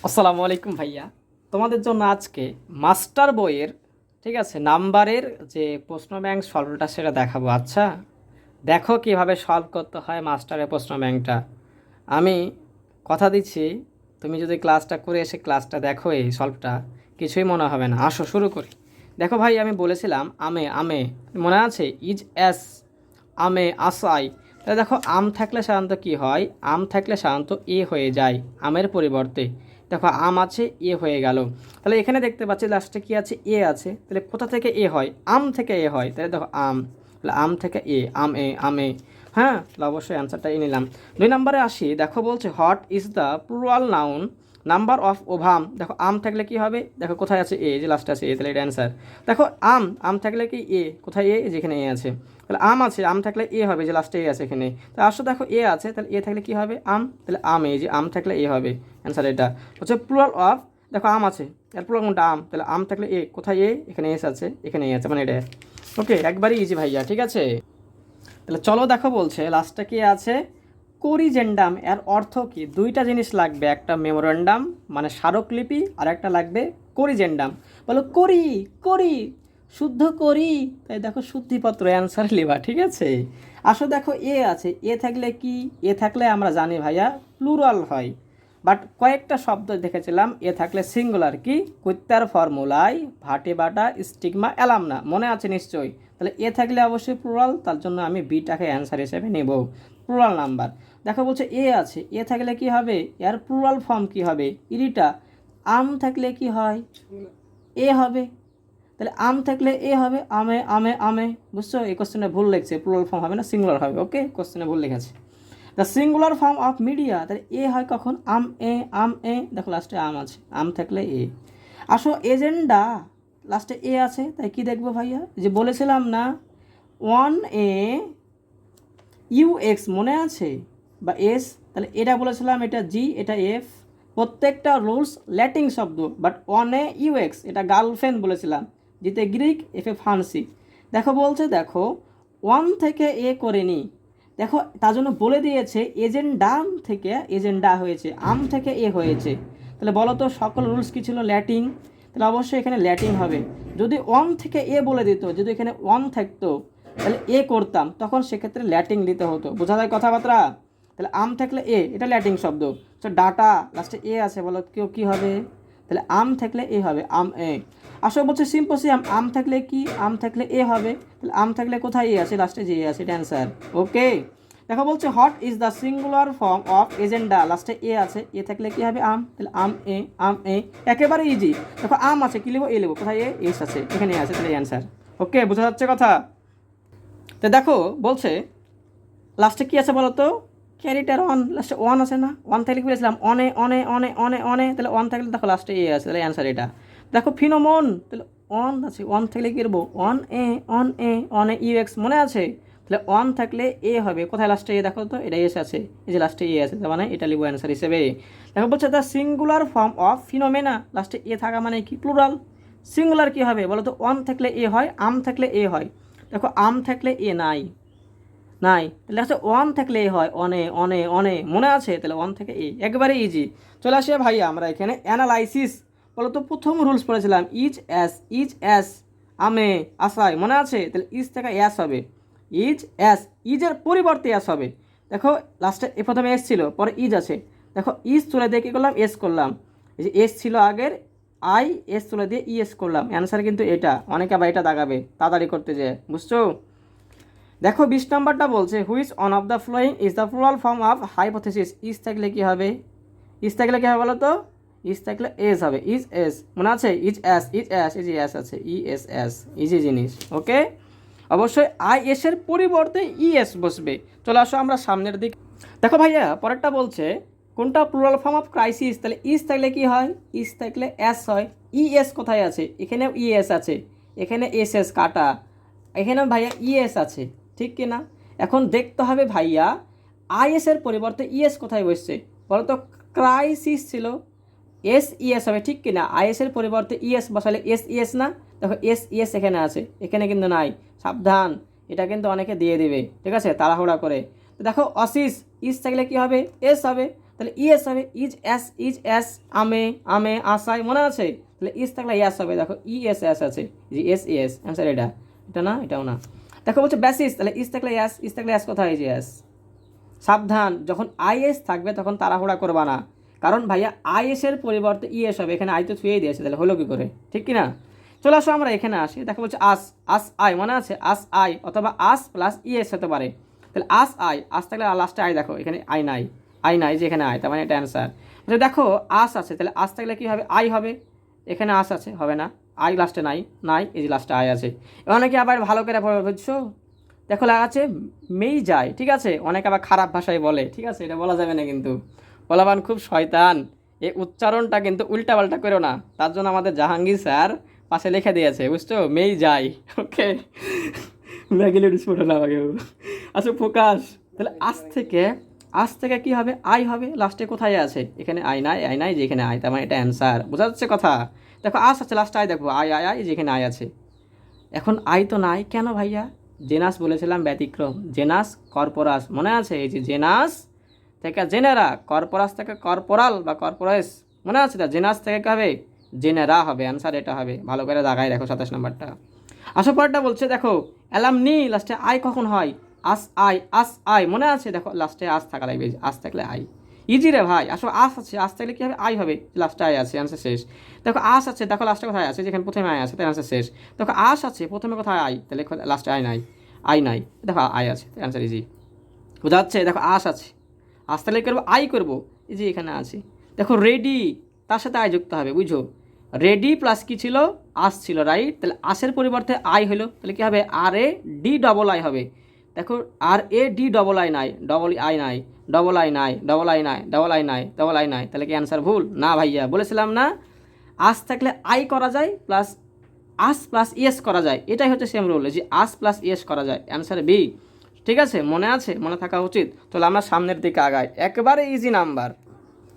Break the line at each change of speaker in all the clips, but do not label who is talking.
আসসালামু আলাইকুম ভাইয়া। তোমাদের জন্য আজকে মাস্টার বইয়ের ঠিক আছে নাম্বারের যে প্রশ্ন ব্যাংক সলভটা সেটা দেখাবো। আচ্ছা, দেখো কিভাবে সলভ করতে হয় মাস্টারের প্রশ্ন ব্যাংকটা। আমি কথা দিচ্ছি, তুমি যদি ক্লাসটা করে এসে ক্লাসটা দেখো এই সলভটা, কিছুই মনে হবে না। আসো শুরু করি। দেখো ভাই, আমি বলেছিলাম আমে আমে, মনে আছে? ইজ এস আমে আসাই। তাহলে দেখো, আম থাকলে সাধারণত কি হয়? আম থাকলে সাধারণত এ হয়ে যায় আমের পরিবর্তে। দেখো আম আছে, এ হয়ে গেল। তাহলে এখানে দেখতে পাচ্ছি লাস্টে কি আছে? এ আছে। তাহলে কোথা থেকে এ হয়? আম থেকে এ হয়। তাহলে দেখো আম, তাহলে আম থেকে এ, আম এ আমে। হ্যাঁ, তাহলে অবশ্যই অ্যান্সারটা এই নিলাম। 2 নম্বরে আসি। দেখো বলছে what is the plural noun number of ovum. দেখো আম থাকলে কি হবে? দেখো কোথায় আছে? এ, যে লাস্টে আছে এ, তাহলে এটা অ্যান্সার। দেখো আম, আম থাকলে কি এ, কোথায় এ? যেখানে এ আছে। তাহলে আম আছে, আম থাকলে এ হবে, যে লাস্টে এ আছে এখানে। তা আসো দেখো এ আছে, তাহলে এ থাকলে কি হবে? আম, তাহলে আম, এই যে আম থাকলে এ হবে। অ্যান্সার এটা হচ্ছে প্লুরাল অফ। দেখো আম আছে, এর প্লুরাল কোনটা? আম। তাহলে আম থাকলে এ, কোথায় এ? এখানে এস আছে, এখানে এ আছে, মানে এটা। ওকে, একবারই ইজি ভাইয়া, ঠিক আছে। তাহলে চলো দেখো বলছে লাস্টে কি আছে? কোরিজেন্ডাম এর অর্থ কি? দুইটা জিনিস লাগবে, একটা মেমোরেন্ডাম মানে স্মারকলিপি, আর একটা লাগবে কোরিজেন্ডাম। বলো করি, করি, শুদ্ধ করি। তাই দেখো শুদ্ধিপত্র অ্যান্সার লিবা, ঠিক আছে। আসো দেখো এ আছে, এ থাকলে কি? এ থাকলে আমরা জানি ভাইয়া প্লুরাল হয়। বাট কয়েকটা শব্দ দেখেছিলাম এ থাকলে সিঙ্গুলার, কি? কৈত্যার ফর্মুলায় ভাটে বাটা স্টিগমা এলাম না, মনে আছে নিশ্চয়ই। তাহলে এ থাকলে অবশ্যই প্লুরাল, তার জন্য আমি বিটাকে অ্যান্সার হিসেবে নেব, প্লুরাল নাম্বার। দেখো বলছে এ আছে, এ থাকলে কি হবে? এর প্লুরাল ফর্ম কি হবে? ইরিটা। আম থাকলে কি হয়? এ হবে। তাহলে আম থাকলে এ হবে, আমে আমে আমে। বুঝছো? এই কোশ্চেনে ভুল লিখছে, প্লুরাল ফর্ম হবে না, সিঙ্গুলার হবে। ওকে, কোশ্চেনে ভুল লিখেছে। The singular form of media, তাহলে এ হয় কখন? আম এ, আম এ। দেখো লাস্টে আম আছে, আম থাকলে এ। আসো এজেন্ডা, লাস্টে এ আছে, তাই কি দেখবো ভাইয়া? যে বলেছিলাম না, 1A ইউএক্স, মনে আছে? বা এস। তাহলে এটা বলেছিলাম, এটা জি, এটা এফ। প্রত্যেকটা রুলস ল্যাটিন শব্দ, বাট 1A ইউএক্স এটা গার্লফ্রেন্ড বলেছিলাম, জিতে গ্রিক, এফে ফান্সি। দেখো বলছে, দেখো ওয়ান থেকে এ করেনি। দেখো তার জন্য বলে দিয়েছে এজেন্ডাম থেকে এজেন্ডা হয়েছে, আম থেকে এ হয়েছে। তাহলে বলো তো সকল রুলস কি ছিল? ল্যাটিন। তাহলে অবশ্যই এখানে ল্যাটিন হবে। যদি ওয়ান থেকে এ বলে দিত, যদি এখানে ওয়ান থাকতো, তাহলে এ করতাম, তখন সেক্ষেত্রে ল্যাটিন দিতে হতো। বোঝা যায় কথাবার্তা? তাহলে আম থাকলে এ, এটা ল্যাটিন শব্দ। তো ডাটা, লাস্টে এ আছে, বলো কেউ কী হবে? তাহলে আম থাকলে এ হবে, আম এ। আসলে বলছে সিম্পোসিয়াম, আম থাকলে কি? আম থাকলে এ হবে। তাহলে আম থাকলে কোথায় এ আছে? লাস্টে যে এ আছে, এটা অ্যান্সার। ওকে, দেখো বলছে what is the singular form of agenda, লাস্টে এ আছে, এ থাকলে কি হবে? আম। তাহলে আম এ, আম এ। একেবারে ইজি। দেখো আম আছে, কি লিখবো? এ লিখবো, কোথায় এ? এস আছে, এখানে আছে, তাহলে অ্যান্সার। ওকে, বোঝা যাচ্ছে কথা? তো দেখো বলছে লাস্টে কি আছে বলো তো? ক্যারিটার অন, লাস্টে ওয়ান আছে না? ওয়ান থাকলে কি বলেছিলাম? অনে অনে অনে অনে অনে। তাহলে ওয়ান থাকলে দেখো লাস্টে এ আছে, তাহলে অ্যান্সার এটা। দেখো ফিনোমন, তাহলে অন আছে, ওয়ান থাকলে কি করবো? On a, on a, on a UX, মনে আছে? তাহলে ওয়ান থাকলে এ হবে, কোথায় লাস্টে এ? দেখো তো, এটা এস আছে, এই যে লাস্টে এ আছে, তার মানে এটা লিখবো অ্যান্সার হিসেবে। দেখো বলছে দ্য সিঙ্গুলার ফর্ম অফ ফিনোমেনা, লাস্টে এ থাকা মানে কি? প্লুরাল। সিঙ্গুলার কি হবে বলো তো? ওয়ান থাকলে এ হয়, আম থাকলে এ হয়। দেখো আম থাকলে এ নাই, নাই, তাহলে হচ্ছে ওয়ান থাকলে এ হয়, অনে অনে অনে, মনে আছে? তাহলে ওয়ান থেকে এ, একবারে ইজি। চলে আসে ভাইয়া আমরা এখানে অ্যানালাইসিস। বলো তো প্রথম রুলস পড়েছিলাম ইজ অ্যাস, ইজ অ্যাস আমে আসায়, মনে আছে? তাহলে ইজ থেকে অ্যাস হবে, ইজ অ্যাস, ইজের পরিবর্তে অ্যাস হবে। দেখো লাস্টে এ প্রথমে এস ছিল, পরে ইজ আছে। দেখো ইজ তুলে দিয়ে কী করলাম? এস করলাম। এই যে এস ছিল আগের, আই এস তুলে দিয়ে ইএস করলাম, অ্যান্সার কিন্তু এটা। অনেকে আবার এটা দাগাবে তাড়াতাড়ি করতে যায়, বুঝছো? দেখো 20 নম্বরটা বলছে which one of the following is the plural form of hypothesis. Is থাকলে কি হবে? ইজ থাকলে কি হবে বলো তো? ইজ থাকলে এস হবে, ইজ এস, মনে আছে? Is S, is S, is S আছে, ই এস এস, ইজি জিনিস। ওকে, অবশ্যই আই এস এর পরিবর্তে ই এস বসবে। চলে আসো আমরা সামনের দিকে। দেখো ভাইয়া পরেরটা বলছে কোনটা প্লুরাল ফর্ম অফ ক্রাইসিস। তাহলে ইজ থাকলে কি হয়? ইজ থাকলে এস হয়। ই এস কোথায় আছে? এখানেও ই এস আছে, এখানে এস এস কাটা, এখানেও ভাইয়া ইএস আছে, ঠিক কি না? এখন দেখতে হবে ভাইয়া আইএস এর পরিবর্তে ইএস কোথায় বসছে বলো তো? ক্রাইসিস ছিল, এস ইএস হবে, ঠিক কি না? আইএস এর পরিবর্তে ইএস বসালে এস ইএস না? দেখো এস ইএস এখানে আছে, এখানে কিন্তু নাই, সাবধান, এটা কিন্তু অনেকে দিয়ে দিবে, ঠিক আছে, তাড়াহুড়া করে। তো দেখো অসিস, ইস থাকলে কি হবে? এস হবে। তাহলে ইএস হবে, ইজ এস, আমে আমে আসাই, মনে আছে? তাহলে ইস থাকলে ইয়াস হবে, দেখো ইএস এস আছে, জি এস ইএস, অ্যান্সার এটা, এটা না, এটাও না। দেখো বলছে বেসিস, তাহলে ইস থাকলে ইয়াস, ইস থাকলে ইয়াস কোথায়, এই যে এস। সাবধান, যখন আইএস থাকবে তখন তাড়াহুড়া করবা না, কারণ ভাইয়া আইএস এর পরিবর্তে ইএস হবে, এখানে আই তো থুয়েই দিয়েছে, তাহলে হলো কি করে, ঠিক কি না? চলে আসো আমরা এখানে আসি, দেখো বলছে আস আই, মনে আছে? আস আই অথবা আস প্লাস ইএস হতে পারে। তাহলে আস আই, আস থাকলে লাস্টে আই, দেখো এখানে আই নাই, আই নাই, যে এখানে আই, তার মানে এটা অ্যান্সার। দেখো আস আছে, তাহলে আস থাকলে কী হবে, আই হবে, এখানে আস আছে, হবে না, আই লাস্টে নাই, নাই, এই যে লাস্টে আই আছে। অনেকে আবার ভালো করে বুঝছো, দেখো লেখা আছে মেই যায়, ঠিক আছে? অনেকে আবার খারাপ ভাষায় বলে, ঠিক আছে? এটা বলা যাবে না কিন্তু, বলাবান খুব শয়তান, এই উচ্চারণটা কিন্তু উল্টাপাল্টা করো না, তার জন্য আমাদের জাহাঙ্গীর স্যার পাশে লিখে দিয়েছে, বুঝছো, মেই যায়, ওকে? ম্যাগিলে ডিসপোর্ট হলো আমাকে। আচ্ছা ফোকাস, তাহলে আজ থেকে কি হবে, আই হবে, লাস্টে কোথায় আছে, এখানে আই নাই, আই নাই, যে এখানে আই, তার মানে এটা অ্যান্সার, বোঝা যাচ্ছে কথা? দেখো আস আছে, লাস্টে আই, দেখো আই আই আই, যেখানে আই আছে। এখন আই তো নাই কেন ভাইয়া? জেনাস বলেছিলাম ব্যতিক্রম, জেনাস কর্পোরাস, মনে আছে? এই যে জেনাস থেকে জেনেরা, কর্পোরাস থেকে কর্পোরাল বা কর্পোরাস, মনে আছে? তা জেনাস থেকে কী হবে, জেনেরা হবে, অ্যান্সার এটা হবে, ভালো করে দাগাই দেখো 27 নম্বরটা। আসো পরটা বলছে, দেখো অ্যালামনি লাস্টে আই কখন হয়, আস আই, মনে আছে? দেখো লাস্টে আস থাকা লাগবে, আস থাকলে আই, ইজি রে ভাই। আসো আস আছে, আস থাকলে কী হবে, আই হবে, লাস্টে আই আছে, অ্যান্সার শেষ। দেখো আস আছে, দেখো লাস্টে কোথায় আছে, যেখানে প্রথমে আই আছে, তাই অ্যান্সার শেষ। দেখো আস আছে, প্রথমে কোথায় আই, তাহলে লাস্টে আই নাই, আই নাই, দেখো আই আছে, অ্যান্সার ইজি, বোঝা যাচ্ছে? দেখো আস আছে, আস তাহলে করবো আই করবো, এই যে এখানে আছে। দেখো রেডি, তার সাথে আই যুক্ত হবে, বুঝো? রেডি প্লাস কি ছিল, আস ছিল, রাইট? তাহলে আসের পরিবর্তে আই হলো, তাহলে কী হবে, আর এ ডি ডবল আই হবে। দেখো আর এ ডি ডবল আই নাই, ডবল আই নাই, ডবল আই নাই, ডবল আই নাই, ডবল আই নাই, ডবল আই নাই, তাহলে কি অ্যান্সার ভুল? না ভাইয়া, বলেছিলাম না আস থাকলে আই করা যায়, প্লাস আস প্লাস ইএস করা যায়, এটাই হচ্ছে সেম রুল, যে আস প্লাস ইএস করা যায়, অ্যান্সার বি, ঠিক আছে? মনে আছে, মনে থাকা উচিত। চলো আমরা সামনের দিকে আগাই, একেবারে ইজি নাম্বার,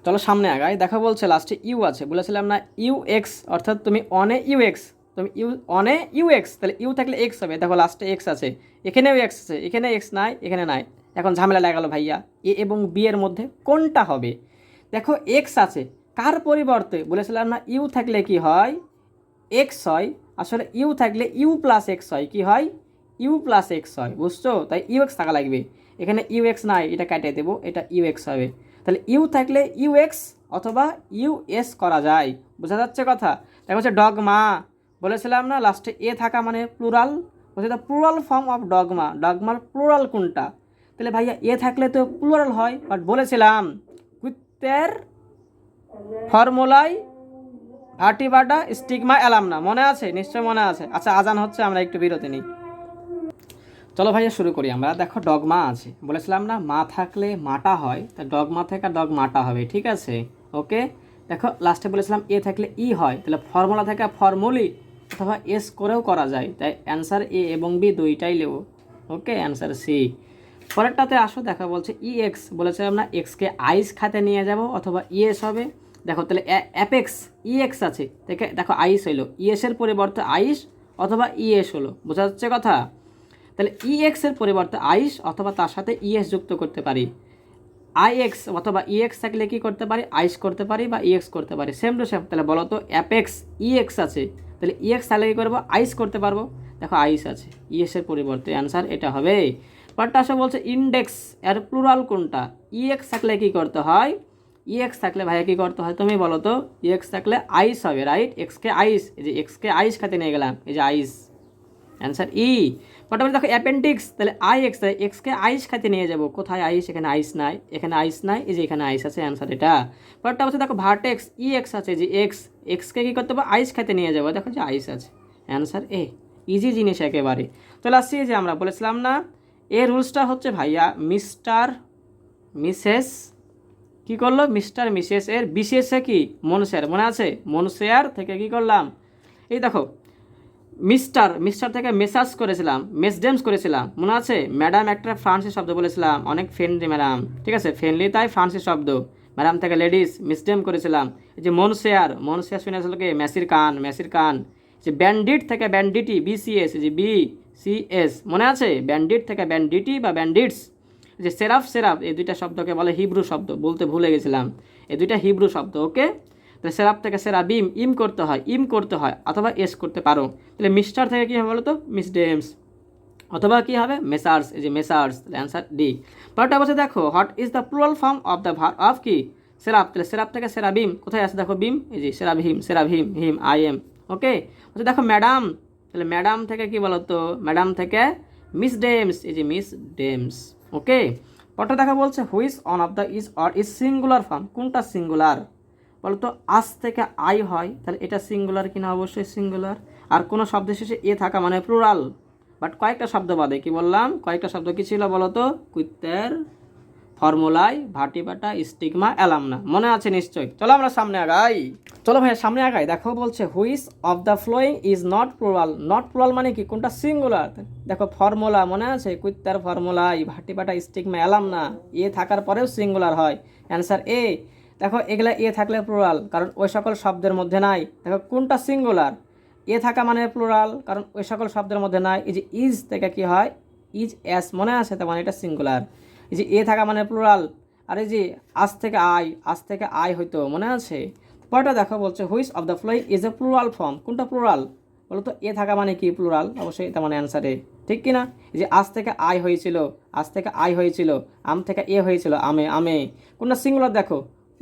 চলো সামনে আগাই। দেখা বলছে লাস্টে ইউ আছে, বলেছিলাম না ইউ এক্স, অর্থাৎ তুমি অনে ইউ এক্স, তুমি অনে ইউ এক্স, তাহলে ইউ থাকলে এক্স হবে, দেখো লাস্টে এক্স আছে, এখানেও এক্স আছে, এখানে এক্স নাই, এখানে নাই। এখন ঝামেলা লাগালো ভাইয়া, এ এবং বি এর মধ্যে কোনটা হবে? দেখো এক্স আছে, কার পরিবর্তে? বলেছিলাম না ইউ থাকলে কি হয়, এক্স হয়, আসলে ইউ থাকলে ইউ প্লাস এক্স হয়, কি হয়, ইউ প্লাস এক্স হয়, বুঝছো? তাই ইউ এক্স থাকা লাগবে, এখানে ইউ এক্স নাই, এটা কাটিয়ে দেবো, এটা ইউ এক্স হবে। তাহলে ইউ থাকলে ইউ এক্স অথবা ইউ এস করা যায়, বোঝা যাচ্ছে কথা? দেখো হচ্ছে ডগমা, বলেছিলাম না লাস্টে এ থাকা মানে প্লুরাল, বলছে the plural form of dogma, ডগমার প্লুরাল কোনটা? তাহলে ভাইয়া এ থাকলে তো প্লুরাল হয়, বাট বলেছিলাম কুত্তের ফর্মুলাই ভার্টিবাটা স্টিগমা অ্যালামনা, মনে আছে? নিশ্চয় মনে আছে। আচ্ছা আজান হচ্ছে, আমরা একটু বিরতি নিই। চলো ভাইয়া শুরু করি আমরা। দেখো ডগমা আছে, বলেছিলাম না মা থাকলে মাটা হয়, তা ডগমা থেকে ডগমাটা হবে, ঠিক আছে? ওকে, দেখো লাস্টে বলেছিলাম এ থাকলে ই হয়, তাহলে ফর্মুলা থেকে ফর্মুলি অথবা এস করেও করা যায়, তাই অ্যান্সার এ এবং বি দুইটাই নেব। ওকে, অ্যান্সার সি। পরেরটাতে আসো, দেখা বলছে ই এক্স, বলেছিলাম না এক্সকে আইস খাতে নিয়ে যাব অথবা ইএস হবে। দেখো তাহলে অ্যাপেক্স ই এক্স আছে, দেখো আইস হইলো, ইএসের পরিবর্তে আইস অথবা ইএস হলো, বোঝা যাচ্ছে কথা? তাহলে ই এক্সের পরিবর্তে আইস অথবা তার সাথে ইএস যুক্ত করতে পারি, আই এক্স অথবা ই এক্স থাকলে কী করতে পারি, আইস করতে পারি বা ইএক্স করতে পারি, সেম টু সেম। তাহলে বলো তো অ্যাপেক্স ই এক্স আছে, তাহলে ই এক্স থাকলে কী করবো, আইস করতে পারবো, দেখো আইস আছে, ইএসের পরিবর্তে অ্যান্সার এটা হবে। বাটটা আসলে বলছে ইন্ডেক্স এর প্লুরাল কোনটা? ই এক্স থাকলে কী করতে হয়, ই এক্স থাকলে ভাইয়া কী করতে হয় তুমি বলো তো? ই এক্স থাকলে আইস হবে, রাইট? এক্সকে আইস, এই যে এক্সকে আইস খাতে নিয়ে গেলাম, এই যে আইস, অ্যান্সার ই। মোটামুটি দেখো অ্যাপেন্ডিক্স, তাহলে আই এক্স, এক্সকে আইস খাতে নিয়ে যাবো, কোথায় আইস, এখানে আইস নাই, এখানে আইস নাই, এই যে এখানে আইস আছে, অ্যান্সার এটা। পরটা হচ্ছে দেখো ভার্টেক্স ই এক্স আছে, যে এক্সকে কী করতে হবে, আইস খাতে নিয়ে যাবো, দেখো যে আইস আছে, অ্যান্সার এ, ইজি জিনিস একেবারে। চলে আসছি যে আমরা বলেছিলাম না এ রুলসটা হচ্ছে ভাইয়া মিস্টার মিসেস, কী করলো, মিস্টার মিসেস এর বিশেষে কি মনশেয়ার, মনে আছে? মনশেয়ার থেকে কী করলাম, এই দেখো মিস্টার থেকে মেসাজ করেছিলাম, মেসডেমস করেছিলাম, মনে আছে? ম্যাডাম একটা ফ্রান্সের শব্দ বলেছিলাম, অনেক ফ্রেন্ডলি ম্যাডাম, ঠিক আছে? ফ্রেন্ডলি তাই ফ্রান্সের শব্দ, ম্যাডাম থেকে লেডিস, মিসডেম করেছিলাম। এই যে মনশেয়ার শুনে আসলে কি মেসির কান, যে ব্যান্ডিট থেকে ব্যান্ডিটি, বিসিএস, যে বি সি এস, মনে আছে? ব্যান্ডিট থেকে ব্যান্ডিটি বা ব্যান্ডিটস, যে সেরাফ সেরাফ এই দুইটা শব্দকে বলে হিব্রু শব্দ, বলতে ভুলে গেছিলাম, এই দুইটা হিব্রু শব্দ। ওকে, তাহলে সেরাফ থেকে সেরাবিম, ইম করতে হয় অথবা এস করতে পারো। তাহলে মিস্টার থেকে কী হবে বলো তো, মিস ডেমস, অথবা কী হবে মেসার্স, এই যে মেসার্স, তাহলে অ্যান্সার ডি। পরেরটা বলছে দেখো what is the plural form of the verb of কি সেরাফ, তাহলে সেরাফ থেকে সেরাবিম কোথায় আছে দেখো বিম, এই যে সেরাভিম হিম আই এম। ওকে, বলছে দেখো ম্যাডাম, তাহলে ম্যাডাম থেকে কি বলো তো, ম্যাডাম থেকে মিস ডেমস, এই যে মিস ডেমস। ওকে, পরটা দেখা বলছে which one of the is or is singular form, কোনটা সিঙ্গুলার বলো তো, আজ থেকে আই হয়, তাহলে এটা সিঙ্গুলার কিনা, অবশ্যই সিঙ্গুলার। আর কোনো শব্দের শেষে এ থাকা মানে প্লুরাল, বাট কয়েকটা শব্দ বাদে, কি বললাম, কয়েকটা শব্দ কি ছিল বলো তো, কুইত্তের, ফর্মুলাই, ভাটিবাটা, স্টিগমা, অ্যালামনা, মনে আছে নিশ্চয়ই। চলো আমরা সামনে আগাই, চলো ভাইয়া সামনে আগাই। দেখো বলছে which of the following is not plural, not plural মানে কি, কোনটা সিঙ্গুলার। দেখো ফর্মুলা মনে আছে, কুইত্তার, ফর্মুলাই, ভাটিবাটা, স্টিগমা, অ্যালামনা, এ থাকার পরেও সিঙ্গুলার হয়, অ্যান্সার এ। দেখো এগুলা এ থাকলে প্লুরাল, কারণ ওই সকল শব্দের মধ্যে নাই। দেখো কোনটা সিঙ্গুলার, এ থাকা মানে প্লুরাল, কারণ ওই সকল শব্দের মধ্যে নাই। এই যে ইজ থেকে কি হয়, ইজ এস, মনে আছে, তার মানে এটা সিঙ্গুলার। এই যে এ থাকা মানে প্লুরাল, আর এই যে আজ থেকে আই হইতো, মনে আছে। পরেরটা দেখো বলছে which of the following is a plural form, কোনটা প্লুরাল বলো তো, এ থাকা মানে কি প্লুরাল, অবশ্যই তার মানে অ্যান্সার এ, ঠিক কিনা। এই যে আজ থেকে আই হয়েছিল, আম থেকে এ হয়েছিল, আমে, কোনটা সিঙ্গুলার দেখো,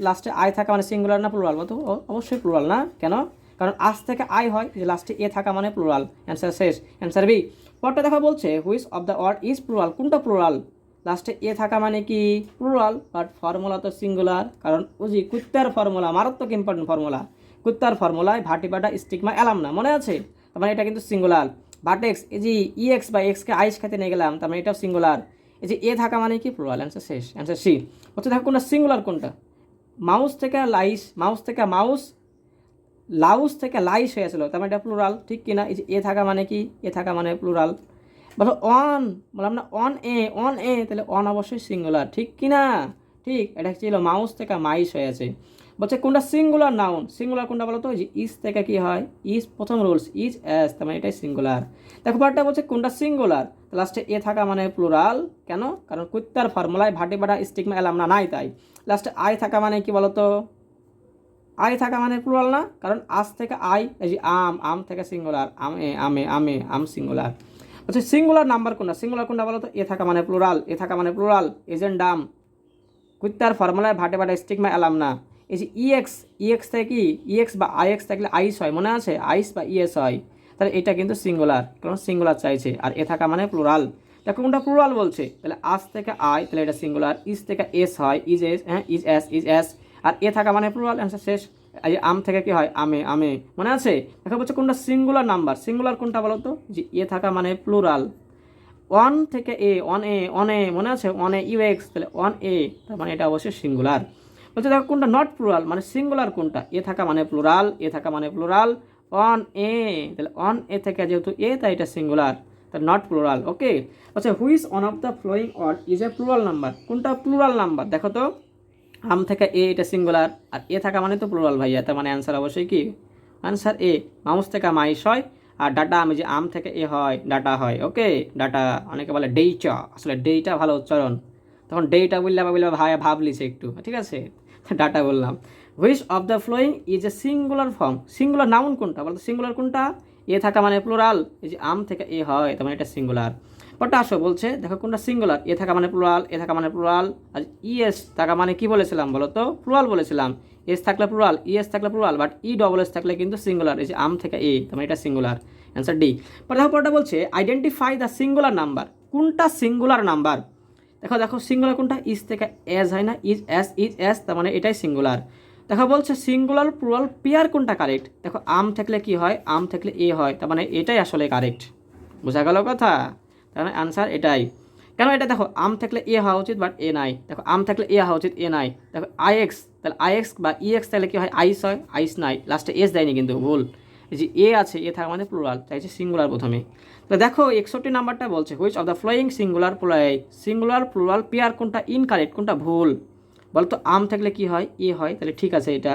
লাস্টে আই থাকা মানে সিঙ্গুলার না প্লুরাল, বলতো অবশ্যই প্লুরাল না, কেন, কারণ আজ থেকে আই হয়, যে লাস্টে এ থাকা মানে প্লুরাল, অ্যান্সার শেষ, অ্যান্সার বি। পরটা দেখা বলছে which of the word is plural, কোনটা প্লুরাল, লাস্টে এ থাকা মানে কি প্লুরাল, বাট ফর্মুলা তো সিঙ্গুলার, কারণ ওই কুত্তার ফর্মুলা, মারাত্মক ইম্পর্টেন্ট ফর্মুলা, কুত্তার ফর্মুলায় ভাটিবাটা, স্টিগমা, অ্যালামনা, মনে আছে, তার মানে এটা কিন্তু সিঙ্গুলার। ভাটেক্স, এই যে ইএক্স বা এক্সকে আইস খাতে নিয়ে গেলাম, তার মানে এটাও সিঙ্গুলার। এই যে এ থাকা মানে কি প্লুরাল, অ্যান্সার শেষ, অ্যান্সার সি। হচ্ছে দেখো কোনটা সিঙ্গুলার কোনটা, মাউস থেকে মাউস, লাউস থেকে লাইস হয়েছিল, তার মানে এটা প্লুরাল, ঠিক কিনা। এই যে এ থাকা মানে কি, এ থাকা মানে প্লুরাল। বলো অন, বললাম না অন এ, তাহলে অন অবশ্যই সিঙ্গুলার, ঠিক কিনা, ঠিক, এটা ছিল মাউস থেকে মাইস হয়েছে। বলছে কোনটা সিঙ্গুলার নাউন, সিঙ্গুলার কোনটা বলো তো, যে ইজ থেকে কি হয়, ইজ, প্রথম রুলস ইজ এস, তার মানে এটাই সিঙ্গুলার। দেখো পার্টটা বলছে কোনটা সিঙ্গুলার, লাস্টে এ থাকা মানে প্লুরাল, কেন, কারণ কুত্তার ফর্মুলায় ভাটিবাটা, স্টিগমা, অ্যালামনা নাই, তাই। লাস্টে আই থাকা মানে কি বলো তো, আই থাকা মানে প্লুরাল না, কারণ আজ থেকে আই, এই যে আম থেকে সিঙ্গুলার, আম সিঙ্গুলার। আচ্ছা সিঙ্গুলার নাম্বার কোনটা বলো তো, এ থাকা মানে প্লুরাল, এজেন্ডাম, কুত্তার ফর্মুলায় ভাটে স্টিগমা, অ্যালামনা। এই যে ইএক্স থেকে কি, ইএক্স বা আইএক্স থাকলে আইস হয়, মনে আছে, আইস বা ইএস হয়, তাহলে এটা কিন্তু সিঙ্গুলার, কারণ সিঙ্গুলার চাইছে, আর এ থাকা মানে প্লুরাল। দেখো কোনটা প্লুরাল বলছে, তাহলে আজ থেকে আই, তাহলে এটা সিঙ্গুলার, ইজ থেকে এস হয়, ইজ এস, আর এ থাকা মানে প্লুরাল, অ্যান্সার শেষ। এই যে আম থেকে কি হয়, আমে, মনে আছে। দেখা বলছে কোনটা সিঙ্গুলার নাম্বার, সিঙ্গুলার কোনটা বলো তো, যে এ থাকা মানে প্লুরাল, ওয়ান থেকে এ, অনে, মনে আছে, অনে ইউএক্স, তাহলে অন এ, তার মানে এটা অবশ্যই সিঙ্গুলার। বলছে দেখো কোনটা নট প্লুরাল, মানে সিঙ্গুলার কোনটা, এ থাকা মানে প্লুরাল, অন এ, তাহলে অন এ থেকে যেহেতু এ, তাই এটা সিঙ্গুলার, তাহলে নট প্লুরাল। ওকে, আচ্ছা which one of the following word is a plural number, কোনটা প্লুরাল নাম্বার দেখো তো, আম থেকে এ, এটা সিঙ্গুলার, আর এ থাকা মানে তো প্লুরাল ভাইয়া, তার মানে অ্যান্সার অবশ্যই কি, অ্যান্সার এ। মাউস থেকে মাইস হয়, আর ডাটা, আমি যে আম থেকে এ হয়, ডাটা হয়। ওকে, ডাটা, অনেকে বলে ডেইটা, আসলে ডেইটা ভালো উচ্চারণ, তখন ডেইটা বললে ভাই ভাবলিছে একটু, ঠিক আছে, ডাটা বললাম। Which of the following is a singular form, singular noun কোনটা বলতো, সিঙ্গুলার কোনটা, এ থাকা মানে প্লুরাল, এই যে আম থেকে এ হয়, তার মানে এটা সিঙ্গুলার। বাটটা আসো বলছে দেখো কোনটা সিঙ্গুলার, এ থাকা মানে প্লুরাল, আর ইএস থাকা মানে কি বলেছিলাম বলো তো, প্লুরাল বলেছিলাম, এস থাকলে প্লুরাল, ইএস থাকলে plural, but E double S থাকলে কিন্তু সিঙ্গুলার, এই যে আম থেকে এ, তার মানে এটা সিঙ্গুলার, অ্যান্সার ডি। দেখো পরটা বলছে আইডেন্টিফাই দ্য সিঙ্গুলার নাম্বার, কোনটা সিঙ্গুলার নাম্বার, দেখো সিঙ্গুলার কোনটা, ইজ থেকে এস হয় না, ইজ এস, তার মানে এটাই সিঙ্গুলার। দেখো বলছে সিঙ্গুলার প্লুরাল পেয়ার কোনটা কারেক্ট, দেখো আম থাকলে কি হয়, আম থাকলে এ হয়, তার মানে এটাই আসলে কারেক্ট, বোঝা গেল কথা, তাহলে অ্যান্সার এটাই। কেন, এটা দেখো আম থাকলে এ হওয়া উচিত, বাট এ নাই, দেখো আম থাকলে এ হওয়া উচিত, এ নাই, দেখো আইএক্স, তাহলে আইএক্স বা ইএক্স থাকলে কি হয়, আইস হয়, আইস নাই, লাস্টে এস দেয়নি কিন্তু, ভুল, এই যে এ আছে, এ থাকা মানে প্লুরাল, চাইছে সিঙ্গুলার প্রথমে। তো দেখো 61 নাম্বারটা বলছে which of the flowing singular plural pair কোনটা ইনকারেক্ট, কোনটা ভুল বলতো, আম থাকলে কি হয়, এ হয়, তাহলে ঠিক আছে এটা,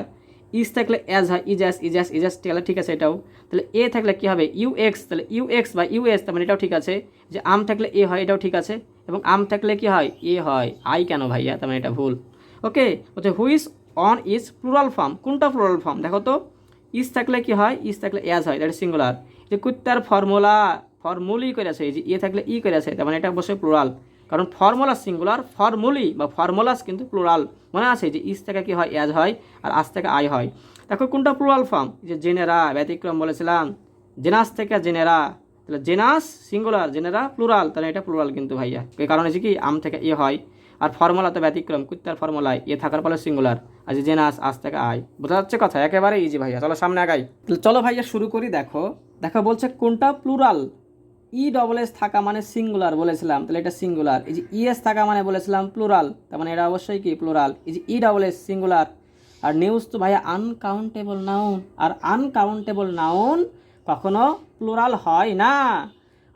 ইজ থাকলে অ্যাজ হয়, ইজাস তাহলে ঠিক আছে এটাও। তাহলে এ থাকলে কী হবে ইউএক্স, তাহলে ইউএক্স বা ইউএস, তার মানে এটাও ঠিক আছে। যে আম থাকলে এ হয়, এটাও ঠিক আছে। এবং আম থাকলে কি হয় এ হয়, আই কেন ভাইয়া, তার মানে এটা ভুল। ওকে, হচ্ছে which on is plural form, কোনটা প্লুরাল ফর্ম দেখো তো। ইজ থাকলে কি হয়, ইজ থাকলে অ্যাজ হয়, দ্যাট ইজ সিঙ্গুলার। যে কুত্তার ফর্মুলি করে আছে, এই যে এ থাকলে ই করে আছে, তার মানে এটা অবশ্যই প্লুরাল, কারণ ফর্মুলা সিঙ্গুলার, ফর্মুলি বা ফর্মুলাস কিন্তু প্লুরাল। মনে আছে যে ইজ থেকে কি হয় অ্যাজ হয়, আর আজ থেকে আই হয়। দেখো কোনটা প্লুরাল ফর্ম, যে জেনেরা, ব্যতিক্রম বলেছিলাম, জেনাস থেকে জেনেরা, তাহলে জেনাস সিঙ্গুলার, জেনেরা প্লুরাল, তাহলে এটা প্লুরাল কিন্তু ভাইয়া। এই কারণে হচ্ছে কি আম থেকে এ হয়, আর ফর্মুলা তো ব্যতিক্রম, কুত্তার ফর্মুলায় এ থাকার ফলে সিঙ্গুলার, আর যে জেনাস আজ থেকে আই। বোঝা যাচ্ছে কথা, একেবারে ইজি ভাইয়া। চলো সামনে আগাই। তাহলে চলো ভাইয়া শুরু করি। দেখো দেখো বলছে কোনটা প্লুরাল, ই ডবল এস থাকা মানে সিঙ্গুলার বলেছিলাম, তাহলে এটা সিঙ্গুলার। এই যে ইএস থাকা মানে বলেছিলাম প্লুরাল, তার মানে এটা অবশ্যই কি প্লুরাল। এই যে ই ডবল এস সিঙ্গুলার। আর নিউজ তো ভাইয়া আনকাউন্টেবল নাউন, আর আনকাউন্টেবল নাউন কখনো প্লুরাল হয় না।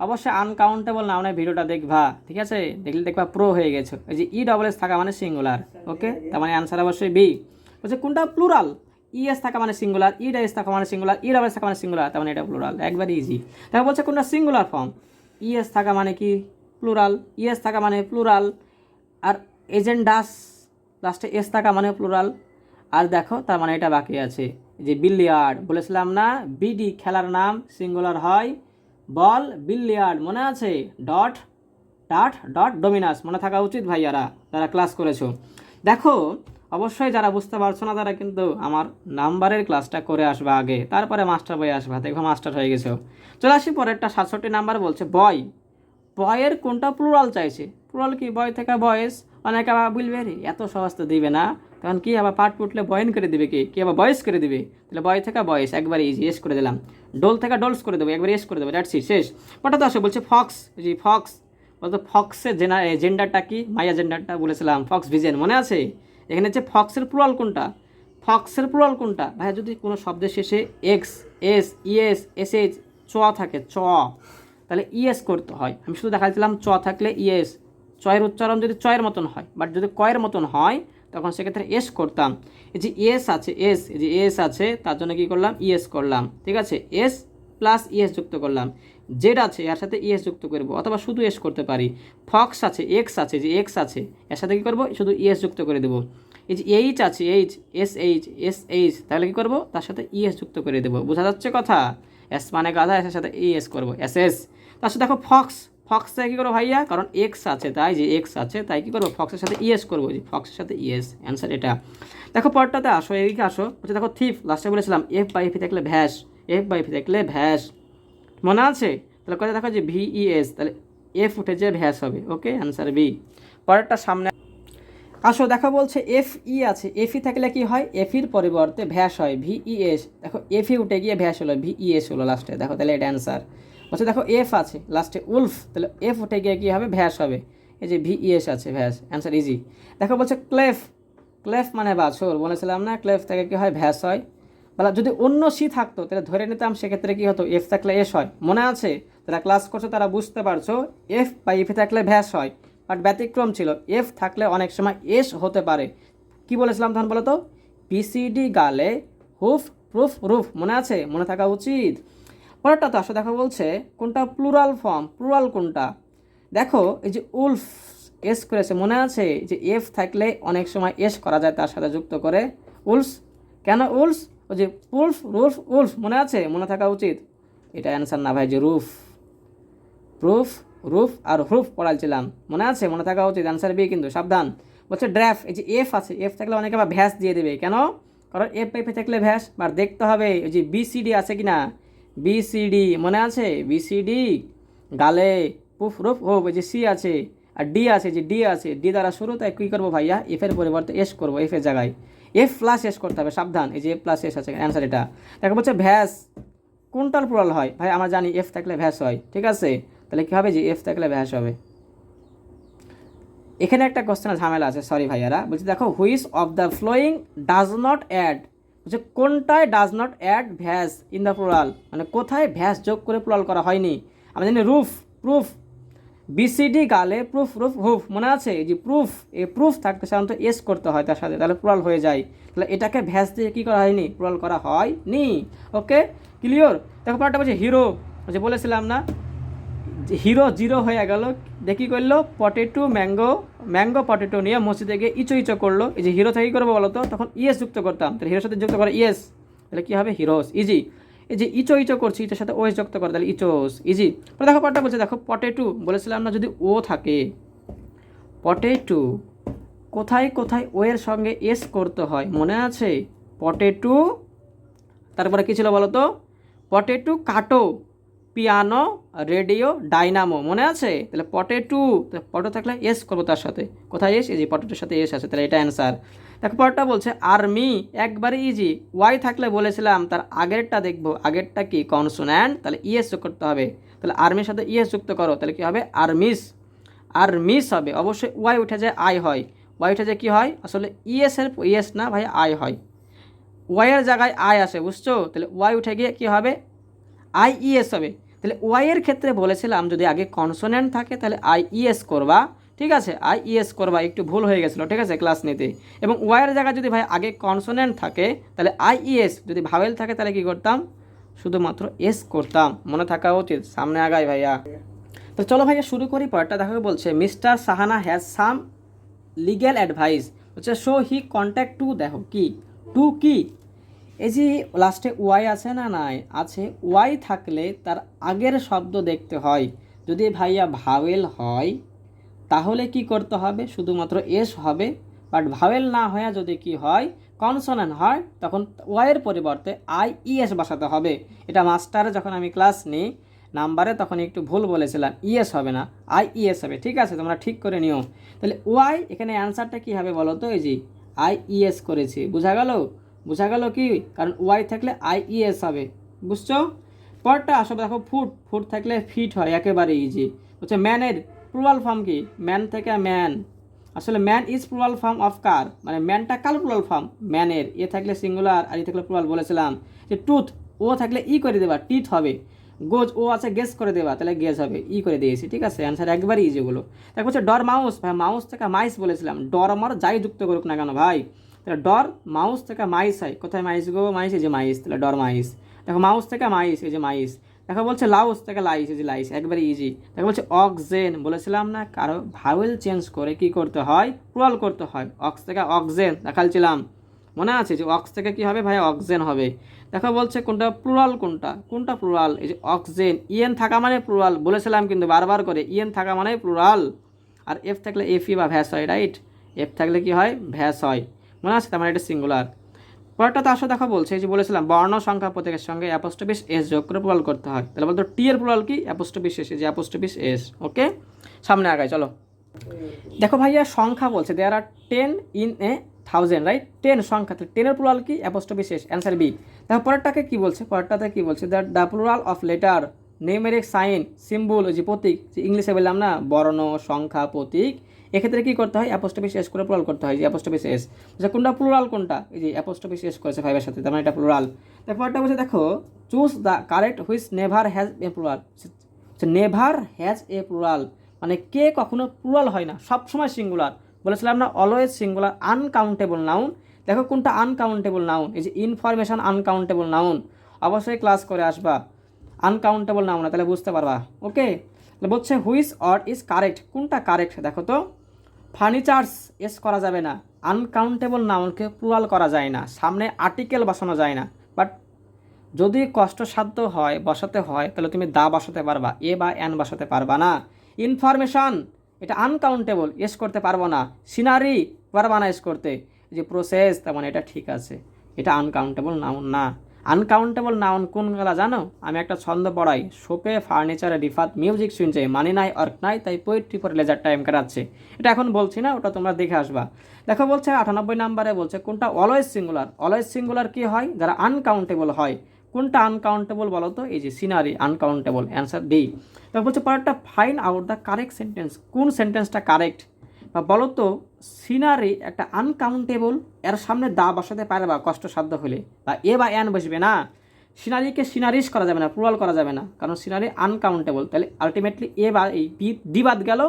অবশ্যই আনকাউন্টেবল নাউনের ভিডিওটা দেখবা, ঠিক আছে, দেখলে দেখবা প্রো হয়ে গেছো। এই যে ই ডবল এস থাকা মানে সিঙ্গুলার, ওকে, তার মানে অ্যান্সার অবশ্যই বি। বলছে কোনটা প্লুরাল, ইএস থাকা মানে সিঙ্গুলার, ই ডাইস থাকা মানে সিঙ্গুলার, ই ডাবল এস থাকা মানে সিঙ্গুলার, তার মানে এটা প্লুরাল, একবারে ইজি। তারপর বলছে কোনটা সিঙ্গুলার ফর্ম, ইএস থাকা মানে কি প্লুরাল, ইএস থাকা মানে প্লুরাল। আর এজেন্ডাস লাস্টে এস থাকা মানে প্লুরাল। আর দেখো তার মানে এটা বাকি আছে, যে বিলিয়ার্ড বলেছিলাম না, বিডি খেলার নাম সিঙ্গুলার হয়, বল বিলিয়ার্ড, মনে আছে, ডট ডাট ডট ডোমিনাস, মনে থাকা উচিত ভাইয়ারা যারা ক্লাস করেছো। দেখো অবশ্যই যারা বুঝতে পারছো না তারা কিন্তু আমার নাম্বারের ক্লাসটা করে আসবে আগে, তারপরে মাস্টার বই আসবে, দেখো মাস্টার হয়ে গেছো। চলে আসি পরেরটা, 67 নাম্বার বলছে বয়। বয়ের কোনটা প্লুরাল চাইছে, প্লুরাল কি বয় থেকে বয়েস, অনেকে আবার বলবে রে এত সহজ তো দিবে না, তখন কি আবার পাট পুটলে বয়েন করে দিবে, কি আবার বয়েস করে দিবে, তাহলে বয় থেকে বয়েস, একবার ইজি, এস করে দিলাম। ডোল থেকে ডোলস করে দেবো, একবার এস করে দেবো, দ্যাটস ইট, শেষ। ওটা তো আসে বলছে ফক্স, জি ফক্স, বলতো ফক্সের জেন্ডারটা কি, মাইয়া জেন্ডারটা বলেছিলাম ফক্স ভিজেন, মনে আছে। এখানে হচ্ছে ফক্সের প্লুরাল কোনটা, ফক্সের প্লুরাল কোনটা ভাইয়া, যদি কোনো শব্দের শেষে এক্স, এস, ইএস, এসএইচ, চ থাকে, চ, তাহলে ইএস করতে হয়। আমি শুধু দেখাচ্ছিলাম চ থাকলে ইএস, চয়ের উচ্চারণ যদি চয়ের মতন হয়, বাট যদি কয়ের মতন হয় তখন সেক্ষেত্রে এস করতাম। এই যে এস আছে, এস, এই যে এস আছে তার জন্য কী করলাম ইএস করলাম, ঠিক আছে, এস প্লাস ইএস যুক্ত করলাম। জেড আছে এর সাথে ইএস যুক্ত করব, অথবা শুধু এস করতে পারি। ফক্স আছে, এক্স আছে, যে এক্স আছে এর সাথে কী করবো শুধু ইএস যুক্ত করে দেবো। এই যে এইচ আছে, এস এইচ, তাহলে কী করবো তার সাথে ইএস যুক্ত করে দেবো। বোঝা যাচ্ছে কথা, এস মানে গাধা, এসের সাথে ইএস করবো, এস। তার সাথে দেখো ফক্স থেকে কী করবো ভাইয়া, কারণ এক্স আছে তাই, যে এক্স আছে তাই কী করবো ফক্সের সাথে ইএস করবো, যে ফক্সের সাথে ইএস, অ্যান্সার এটা। দেখো পরটাতে আসো, এদিকে আসো, হচ্ছে দেখো থিফ, লাস্টে বলেছিলাম এফ বাই এফি থাকলে ভ্যাস, এফ বাই এফি থাকলে ভ্যাস, মনে আছে। তাহলে কথা দেখো যে ভিইএস, তাহলে এফ উঠে যে ভ্যাস হবে, ওকে, অ্যান্সার বি। পরেরটা সামনে আসো, দেখো বলছে এফ ই আছে, এফি থাকলে কি হয়, এফির পরিবর্তে ভ্যাস হয়, ভিইএস, দেখো এফি উঠে গিয়ে ভ্যাস হলো, ভিইএস হলো লাস্টে, দেখো তাহলে এটা অ্যান্সার। বলছে দেখো এফ আছে লাস্টে উলফ, তাহলে এফ উঠে গিয়ে কী হবে ভ্যাস হবে, এই যে ভিইএস আছে ভ্যাস, অ্যান্সার ইজি। দেখো বলছে ক্লেফ, ক্লেফ মানে বাছর, বলেছিলাম না ক্লেফ থেকে কী হয় ভ্যাস হয়। বলা যদি অন্য সি থাকতো তাহলে ধরে নিতাম, সেক্ষেত্রে কী হতো এফ থাকলে এস হয়, মনে আছে, যারা ক্লাস করছো তারা বুঝতে পারছো, এফ বা এফে থাকলে ভ্যাস হয়, বাট ব্যতিক্রম ছিল, এফ থাকলে অনেক সময় এস হতে পারে। কি বলেছিলাম তখন বলো তো, পিসিডি গালে হুফ প্রুফ রুফ, মনে আছে, মনে থাকা উচিত। পরেরটা তো আসো, দেখো বলছে কোনটা প্লুরাল ফর্ম, প্লুরাল কোনটা, দেখো এই যে উলফ এস করেছে, মনে আছে, যে এফ থাকলে অনেক সময় এস করা যায় তার সাথে যুক্ত করে, উলস, কেন উলস, ওই যে উলফ রুফ উলফ, মনে আছে, মনে থাকা উচিত। এটা অ্যান্সার না ভাই, যে রুফ, প্রুফ, রুফ আর হুফ পড়াইছিলাম, মনে আছে, মনে থাকা উচিত, অ্যান্সার বি কিন্তু, সাবধান। বলছে ড্রাফ, এই যে এফ আছে, এফ থাকলে অনেকে আবার ভ্যাস দিয়ে দেবে, কেন, কারণ এফ এফে থাকলে ভ্যাস, বার দেখতে হবে ওই যে বিসিডি আছে কি না, বিসিডি মনে আছে, বিসিডি গালে পুফ রুফ ও, ওই যে সি আছে, আর ডি আছে, যে ডি আছে, ডি দ্বারা শুরু, তাই কী করবো ভাইয়া এফের পরিবর্তে এস করবো, এফের জায়গায় এফ প্লাস এস করতে হবে, সাবধান, এই যে এফ প্লাস এস আছে, অ্যান্সার এটা। দেখো বলছে ভ্যাস কোনটার প্লুরাল হয়, ভাই আমরা জানি এফ থাকলে ভ্যাস হয়, ঠিক আছে, তাহলে কী হবে, যে এফ থাকলে ভ্যাস হবে। এখানে একটা কোশ্চেনের ঝামেলা আছে, সরি ভাইয়ারা, বলছি দেখো which of the following does not add, বলছে কোনটায় does not add ves in the plural, মানে কোথায় ভ্যাস যোগ করে প্লুরাল করা হয়নি। আমরা জানি রুফ, প্রুফ, বিসিডি গালে প্রুফ রুফ হুফ, মনে আছে? এই যে প্রুফ, এই প্রুফ থাকতে সাধারণত এস করতে হয় তার সাথে, তাহলে প্লুরাল হয়ে যায়। তাহলে এটাকে ভ্যাস দিয়ে কী করা হয়নি? প্লুরাল করা হয়নি। ওকে, ক্লিয়ার? দেখো পার্টটা বলছে হিরো, যে বলেছিলাম না হিরো জিরো হয়ে গেল, দেখি করলো পটেটো ম্যাঙ্গো, ম্যাঙ্গো পটেটো নিয়ে মসজিদে গিয়ে ইচো ইচো করলো। এই যে হিরো থেকে কী করবো বলো তো? তখন ইএস যুক্ত করতাম, তাহলে হিরোর সাথে যুক্ত করে ইএস, তাহলে কী হবে? হিরোস। ইজি। এই যে ইচো ইচো করছি, ইচোর সাথে ওএস যুক্ত করে, তাহলে ইচোস। ইজি। দেখো পার্টটা বলছে, দেখো পটেটো বলেছিলাম না যদি ও থাকে, পটেটো কোথায় কোথায় ও এর সঙ্গে এস করতে হয় মনে আছে? পটেটো, তারপরে কী ছিল বলো তো? পটেটো কাটো, পিয়ানো, রেডিও, ডাইনামো, মনে আছে? তাহলে পটেটো, পটো থাকলে এস করবো তার সাথে, কোথায় এস? এই যে পটেটোর সাথে এস আছে, তাহলে এটা অ্যান্সার। দেখো পরটা বলছে আর্মি, একবারে ইজি। ওয়াই থাকলে বলেছিলাম তার আগেরটা দেখবো, আগেরটা কি? কনসোন্যান্ট, তাহলে ইএস যোগ করতে হবে, তাহলে আর্মির সাথে ইএস যুক্ত করো, তাহলে কী হবে? আর্মিস। আর্মিস হবে, অবশ্যই ওয়াই উঠে যায় আই হয়, ওয়াই উঠে যায় কী হয়? আসলে ইএসের ইএস না ভাই, আই হয়, ওয়াইয়ের জায়গায় আই আসে, বুঝছো? তাহলে ওয়াই উঠে গিয়ে কী হবে? আইইএস হবে। তাহলে ওয়াইয়ের ক্ষেত্রে বলেছিলাম যদি আগে কনসোনেন্ট থাকে তাহলে আইইএস করবা, ঠিক আছে? আইইএস করবা, একটু ভুল হয়ে গেছিলো, ঠিক আছে, ক্লাস নিতে। এবং ওয়াইয়ের জায়গায় যদি ভাই আগে কনসোনেন্ট থাকে তাহলে আইইএস, যদি ভাওয়েল থাকে তাহলে কী করতাম? শুধুমাত্র এস করতাম, মনে থাকা উচিত। সামনে আগাই ভাইয়া। তো চলো ভাইয়া শুরু করি। পরেরটা দেখো বলছে mister Sahana has some legal advice, হচ্ছে সো হি কন্ট্যাক্ট টু, দেখো কি টু কি? এই যে লাস্টে ওয়াই আছে না? নাই আছে। ওয়াই থাকলে তার আগের শব্দ দেখতে হয়, যদি ভাইয়া ভাওয়েল হয় তাহলে কি করতে হবে? শুধুমাত্র এস হবে। বাট ভাওয়েল না হয়ে যদি কি হয়? কনসোনেন্ট হয়, তখন ওয়াইয়ের পরিবর্তে আইইএস বসাতে হবে। এটা মাস্টারে যখন আমি ক্লাস নিই নাম্বারে তখন একটু ভুল বলেছিলাম, ইএস হবে না, আইইএস হবে, ঠিক আছে? তোমরা ঠিক করে নিও। তাহলে ওয়াই এখানে অ্যান্সারটা কী হবে বলো তো? এই যে আইইএস করেছি, বোঝা গেল? বোঝা গেল কি? কারণ ওয়াই থাকলে আইইএস হবে, বুঝছো? পরটা আসলে দেখো ফুট, ফুট থাকলে ফিট হয়, একেবারে ইজি। হচ্ছে ম্যানের প্লুরাল ফর্ম কি? ম্যান থেকে ম্যান, আসলে man is plural form of কার, মানে ম্যানটা কার প্লুরাল ফর্ম? ম্যানের। এ থাকলে সিঙ্গুলার আর ই থাকলে প্লুরাল, বলেছিলাম যে টুথ, ও থাকলে ই করে দেবা, টিথ হবে। গোজ, ও আছে গেস করে দেবা, তাহলে গেস হবে, ই করে দিয়েছি, ঠিক আছে? অ্যান্সার একবারই ইজিগুলো। তারপর হচ্ছে ডর মাউস, ভাই মাউস থেকে মাইস বলেছিলাম, ডর আমার যাই যুক্ত করুক না কেন ভাই, তাহলে ডর মাউস থেকে মাইস হয়, কোথায় মাইস গো? মাইস, এই যে মাইস, তাহলে ডর মাইস। দেখো মাউস থেকে মাইস, এই যে মাইস। দেখো বলছে লাউস থেকে লাইস, এই যে লাইস, একবারে ইজি। দেখো বলছে অক্সেন, বলেছিলাম না কারো ভাওয়েল চেঞ্জ করে কি করতে হয়? প্লুরাল করতে হয়। অক্স থেকে অক্সেন দেখালছিলাম, মনে আছে? যে অক্স থেকে কি হবে ভাই? অক্সেন হবে। দেখো বলছে কোনটা প্লুরাল, কোনটা কোনটা প্লুরাল? এই যে অক্সেন, ইএন থাকা মানে প্লুরাল, বলেছিলাম কিন্তু বারবার করে, ইএন থাকা মানে প্লুরাল। আর এফ থাকলে এফি বা ভ্যাস হয়, রাইট? এফ থাকলে কি হয়? ভ্যাস হয়, মনে আছে? তার মানে এটা সিঙ্গুলার। পরেরটা তো আসলে দেখা বলছে, এই যে বলেছিলাম বর্ণ সংখ্যা প্রতীকের সঙ্গে অ্যাপোস্ট্রোফিস এস যোগ করে প্লুরাল করতে হয়, তাহলে বলতো টি এর প্লুরাল কি? অ্যাপোস্ট্রোফিস এস, যে অ্যাপোস্ট্রোফিস এস। ওকে, সামনে আগায় চলো। দেখো ভাইয়া সংখ্যা বলছে দেয়ার আর 10 ইন এ 1000, রাইট? 10 সংখ্যা, তাহলে 10 এর প্লুরাল কি? Apostrophes S, answer B. দেখো পরেরটাকে কি বলছে? পরেরটাতে কি বলছে? The plural of letter, numeric sign, symbol, ওই যে প্রতীক, যে ইংলিশে বললাম না বর্ণ সংখ্যা প্রতীক, এক্ষেত্রে কী করতে হয়? অ্যাপোস্ট্রোফিস এস করে প্লুরাল করতে হয়, যে অ্যাপোস্ট্রোফিস এস। আচ্ছা কোনটা প্লুরাল কোনটা? এই যে অ্যাপোস্ট্রোফিস এস করেছে ফাইভের সাথে, তার মানে এটা প্লুরাল। তারপরটা বলছে দেখো choose the correct which never has a plural, never has a plural মানে কে কখনো প্লুরাল হয় না, সবসময় সিঙ্গুলার, বলেছিলাম না অলওয়েজ সিঙ্গুলার। আনকাউন্টেবল নাউন, দেখো কোনটা আনকাউন্টেবল নাউন? এই যে ইনফরমেশন আনকাউন্টেবল নাউন, অবশ্যই ক্লাস করে আসবা। আনকাউন্টেবল নাউন না, তাহলে বুঝতে পারবা। ওকে, তাহলে বলছে হুইচ অর ইজ কারেক্ট, কোনটা কারেক্ট? দেখো তো ফার্নিচার্স এস করা যাবে না, আনকাউন্টেবল নাউনকে প্লুরাল করা যায় না, সামনে আর্টিকেল বসানো যায় না। বাট যদি কষ্টসাধ্য হয় বসাতে হয় তাহলে তুমি দা বসাতে পারবা, এ বা এন বসাতে পারবা না। ইনফরমেশন এটা আনকাউন্টেবল, এস করতে পারবো না। সিনারি পারবা না এস করতে। যে প্রসেস, তার মানে এটা ঠিক আছে, এটা আনকাউন্টেবল নাউন না। আনকাউন্টেবল নাউন কোনগুলা জানো? আমি একটা ছন্দ পড়াই, সোপে ফার্নিচারে রিফাত মিউজিক শুনছে, মানি নাই অর্ক নাই তাই পোয়েট্রি পরে লেজার টাইম কাটাচ্ছে। এটা এখন বলছি না, ওটা তোমরা দেখে আসবা। দেখো বলছে 98 নাম্বারে বলছে কোনটা অলওয়েজ সিঙ্গুলার। অলওয়েজ সিঙ্গুলার কি হয়? যারা আনকাউন্টেবল হয়। কোনটা আনকাউন্টেবল বলো তো? এই যে সিনারি আনকাউন্টেবল, অ্যান্সার ডি। তারপর বলছে পরেরটা find out the correct sentence, কোন সেন্টেন্সটা কারেক্ট? বা বলো তো সিনারি একটা আনকাউন্টেবল, এর সামনে দা বসাতে পারে বা কষ্টসাধ্য হলে, বা এ বা এন বসবে না, সিনারিকে সিনারিশ করা যাবে না, প্লুরাল করা যাবে না, কারণ সিনারি আনকাউন্টেবল। তাহলে আলটিমেটলি এ বা এই ডি বাদ গেল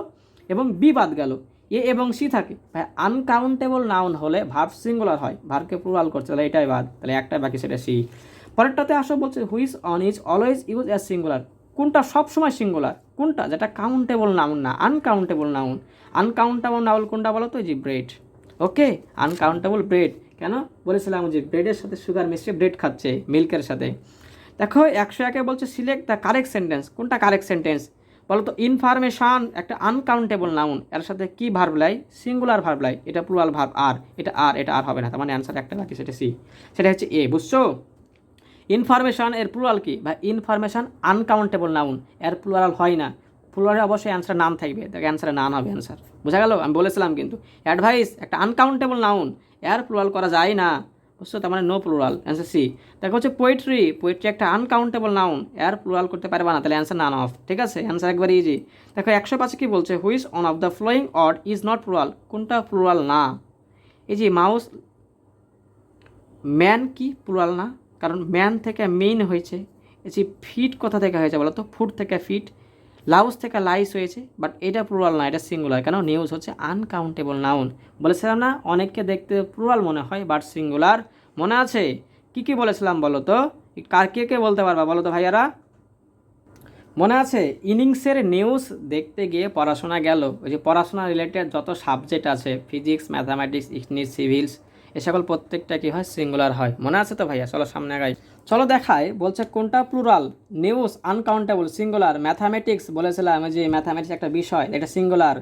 এবং বি বাদ গেল, এ এবং সি থাকে। ভাই আনকাউন্টেবল নাউন হলে ভার্ব সিঙ্গুলার হয়, ভার্বকে প্লুরাল করছে, তাহলে এটাই বাদ, তাহলে একটাই বাকি, সেটা সি। পরেরটাতে আসো বলছে which on is always use as singular, কোনটা সবসময় সিঙ্গুলার, কোনটা যেটা কাউন্টেবল নাউন না, আনকাউন্টেবল নাউন। আনকাউন্টেবল নাউন কোনটা বলো তো, যে ব্রেড। ওকে, আনকাউন্টেবল ব্রেড, কেন বলেছিলাম যে ব্রেডের সাথে সুগার মিশিয়ে ব্রেড খাচ্ছে মিল্কের সাথে। দেখো 101-এ বলছে সিলেক্ট দ্য কারেক্ট সেন্টেন্স, কোনটা কারেক্ট সেন্টেন্স বলো তো। ইনফরমেশন একটা আনকাউন্টেবল নাউন, এর সাথে কি ভার্ব লাই, সিঙ্গুলার ভার্ব লাই, এটা প্লুরাল ভার্ব আর, এটা আর হবে না, তার মানে অ্যান্সার একটা বাকি, সেটা সি, সেটা হচ্ছে এ। বুঝছো? ইনফরমেশন এর প্লুরাল কি, বা ইনফরমেশন আনকাউন্টেবল নাউন, এর প্লুরাল হয় না, প্লুরালে অবশ্যই অ্যান্সার নাম থাকবে, তাকে অ্যান্সারে নাম হবে অ্যান্সার। বোঝা গেল? আমি বলেছিলাম কিন্তু অ্যাডভাইস একটা আনকাউন্টেবল নাউন, এর প্লুরাল করা যায় না, বুঝছো, তার মানে নো প্লুরাল, অ্যান্সার সি। দেখো হচ্ছে পোয়েট্রি একটা আনকাউন্টেবল নাউন, এর প্লুরাল করতে পারবে না, তাহলে অ্যান্সার নান অফ। ঠিক আছে, অ্যান্সার একবার ইজি। দেখো 105 কি বলছে, which one of the following word is not plural, কোনটা প্লুরাল না। এই যে মাউস, ম্যান কি প্লুরাল না, কারণ ম্যান থেকে মেইন হয়েছে। এই যে ফিট কোথা থেকে হয়েছে বলো তো, ফুট থেকে ফিট। লাউস থেকে লাইস হয়েছে, বাট এটা প্লুরাল না, এটা সিঙ্গুলার, কেন নিউজ হচ্ছে আনকাউন্টেবল নাউন। বলেছিলাম না অনেককে দেখতে প্লুরাল মনে হয় বাট সিঙ্গুলার। মনে আছে কি বলেছিলাম বলো তো, কার কে বলতে পারবা বলো তো ভাইয়ারা, মনে আছে? ইনিংসের নিউজ দেখতে গিয়ে পড়াশোনা গেল, ওই যে পড়াশোনা রিলেটেড যত সাবজেক্ট আছে, ফিজিক্স, ম্যাথামেটিক্স, ইংলিশ, সিভিলস, এ সকল প্রত্যেকটা কী হয়, সিঙ্গুলার হয়। মনে আছে তো ভাইয়া? চলো সামনে আগাই, চলো দেখায়। বলছে কোনটা plural, news uncountable singular, mathematics বলেছিলাম যে ম্যাথামেটিক্স একটা বিষয়, এটা সিঙ্গুলার।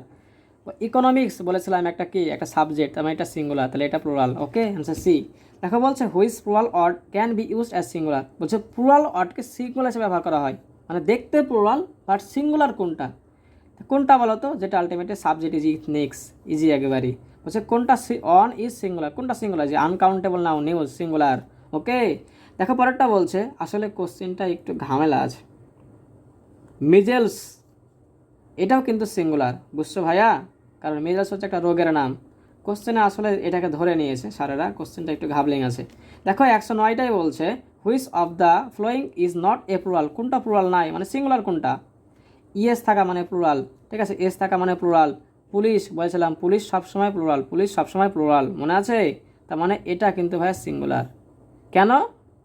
ইকোনমিক্স বলেছিলাম একটা কি, একটা সাবজেক্ট, আমি এটা সিঙ্গুলার, তাহলে এটা প্লুরাল। ওকে, অ্যান্সার সি। দেখো বলছে which plural word can be used as singular, বলছে প্লুরাল অর্ডকে সিঙ্গুলার হিসেবে ব্যবহার করা হয়, মানে দেখতে প্লুরাল বাট সিঙ্গুলার কোনটা, কোনটা বলো তো, যেটা ultimately subject easy, next easy একেবারেই। বলছে কোনটা অন ইজ সিঙ্গুলার, কোনটা সিঙ্গুলার, যে আনকাউন্টেবল নাও নিউজ সিঙ্গুলার। ওকে, দেখো পরেরটা বলছে, আসলে কোশ্চেনটা একটু ঝামেলা আছে। মিজেলস এটাও কিন্তু সিঙ্গুলার, বুঝছো ভাইয়া, কারণ মিজেলস হচ্ছে একটা রোগের নাম। কোশ্চেনে আসলে এটাকে ধরে নিয়েছে স্যারেরা, কোশ্চেনটা একটু ঘাবলিং আছে। দেখো 109টাই বলছে which of the following is not a plural, কোনটা প্লুরাল নাই, মানে সিঙ্গুলার কোনটা। ইএস থাকা মানে প্লুরাল, ঠিক আছে, এস থাকা মানে প্লুরাল। পুলিশ বলেছিলাম, পুলিশ সবসময় প্লুরাল, পুলিশ সবসময় প্লুরাল, মনে আছে? তার মানে এটা কিন্তু ভাই সিঙ্গুলার। কেন?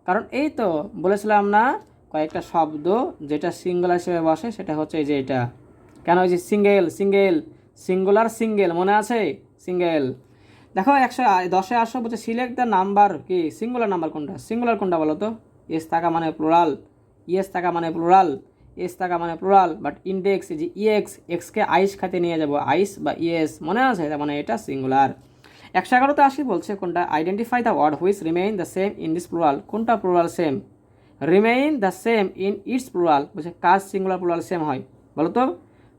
কারণ এই তো বলেছিলাম না, কয়েকটা শব্দ যেটা সিঙ্গুলার হিসেবে বসে, সেটা হচ্ছে এই যে এটা। কেন? ওই যে সিঙ্গেল, সিঙ্গুলার, সিঙ্গেল, মনে আছে? সিঙ্গেল। দেখো 110-এ আসো, বলছে সিলেক্ট দ্য নাম্বার কি, সিঙ্গুলার নাম্বার কোনটা, সিঙ্গুলার কোনটা বলো তো। এস থাকা মানে প্লুরাল, ইএস থাকা মানে প্লুরাল, এস থাকা মানে প্লুরাল, বাট ইন্ডেক্স যে ইএক্স, এক্সকে আইস খাতে নিয়ে যাব, আইস বা ইএস, মনে আছে? তার মানে এটা সিঙ্গুলার। 111-তে আসি, বলছে কোনটা identify the word which remain the same in this plural, কোনটা plural same, remain the same in its plural, বলছে কার সিঙ্গুলার প্লুরাল সেম হয় বলো তো,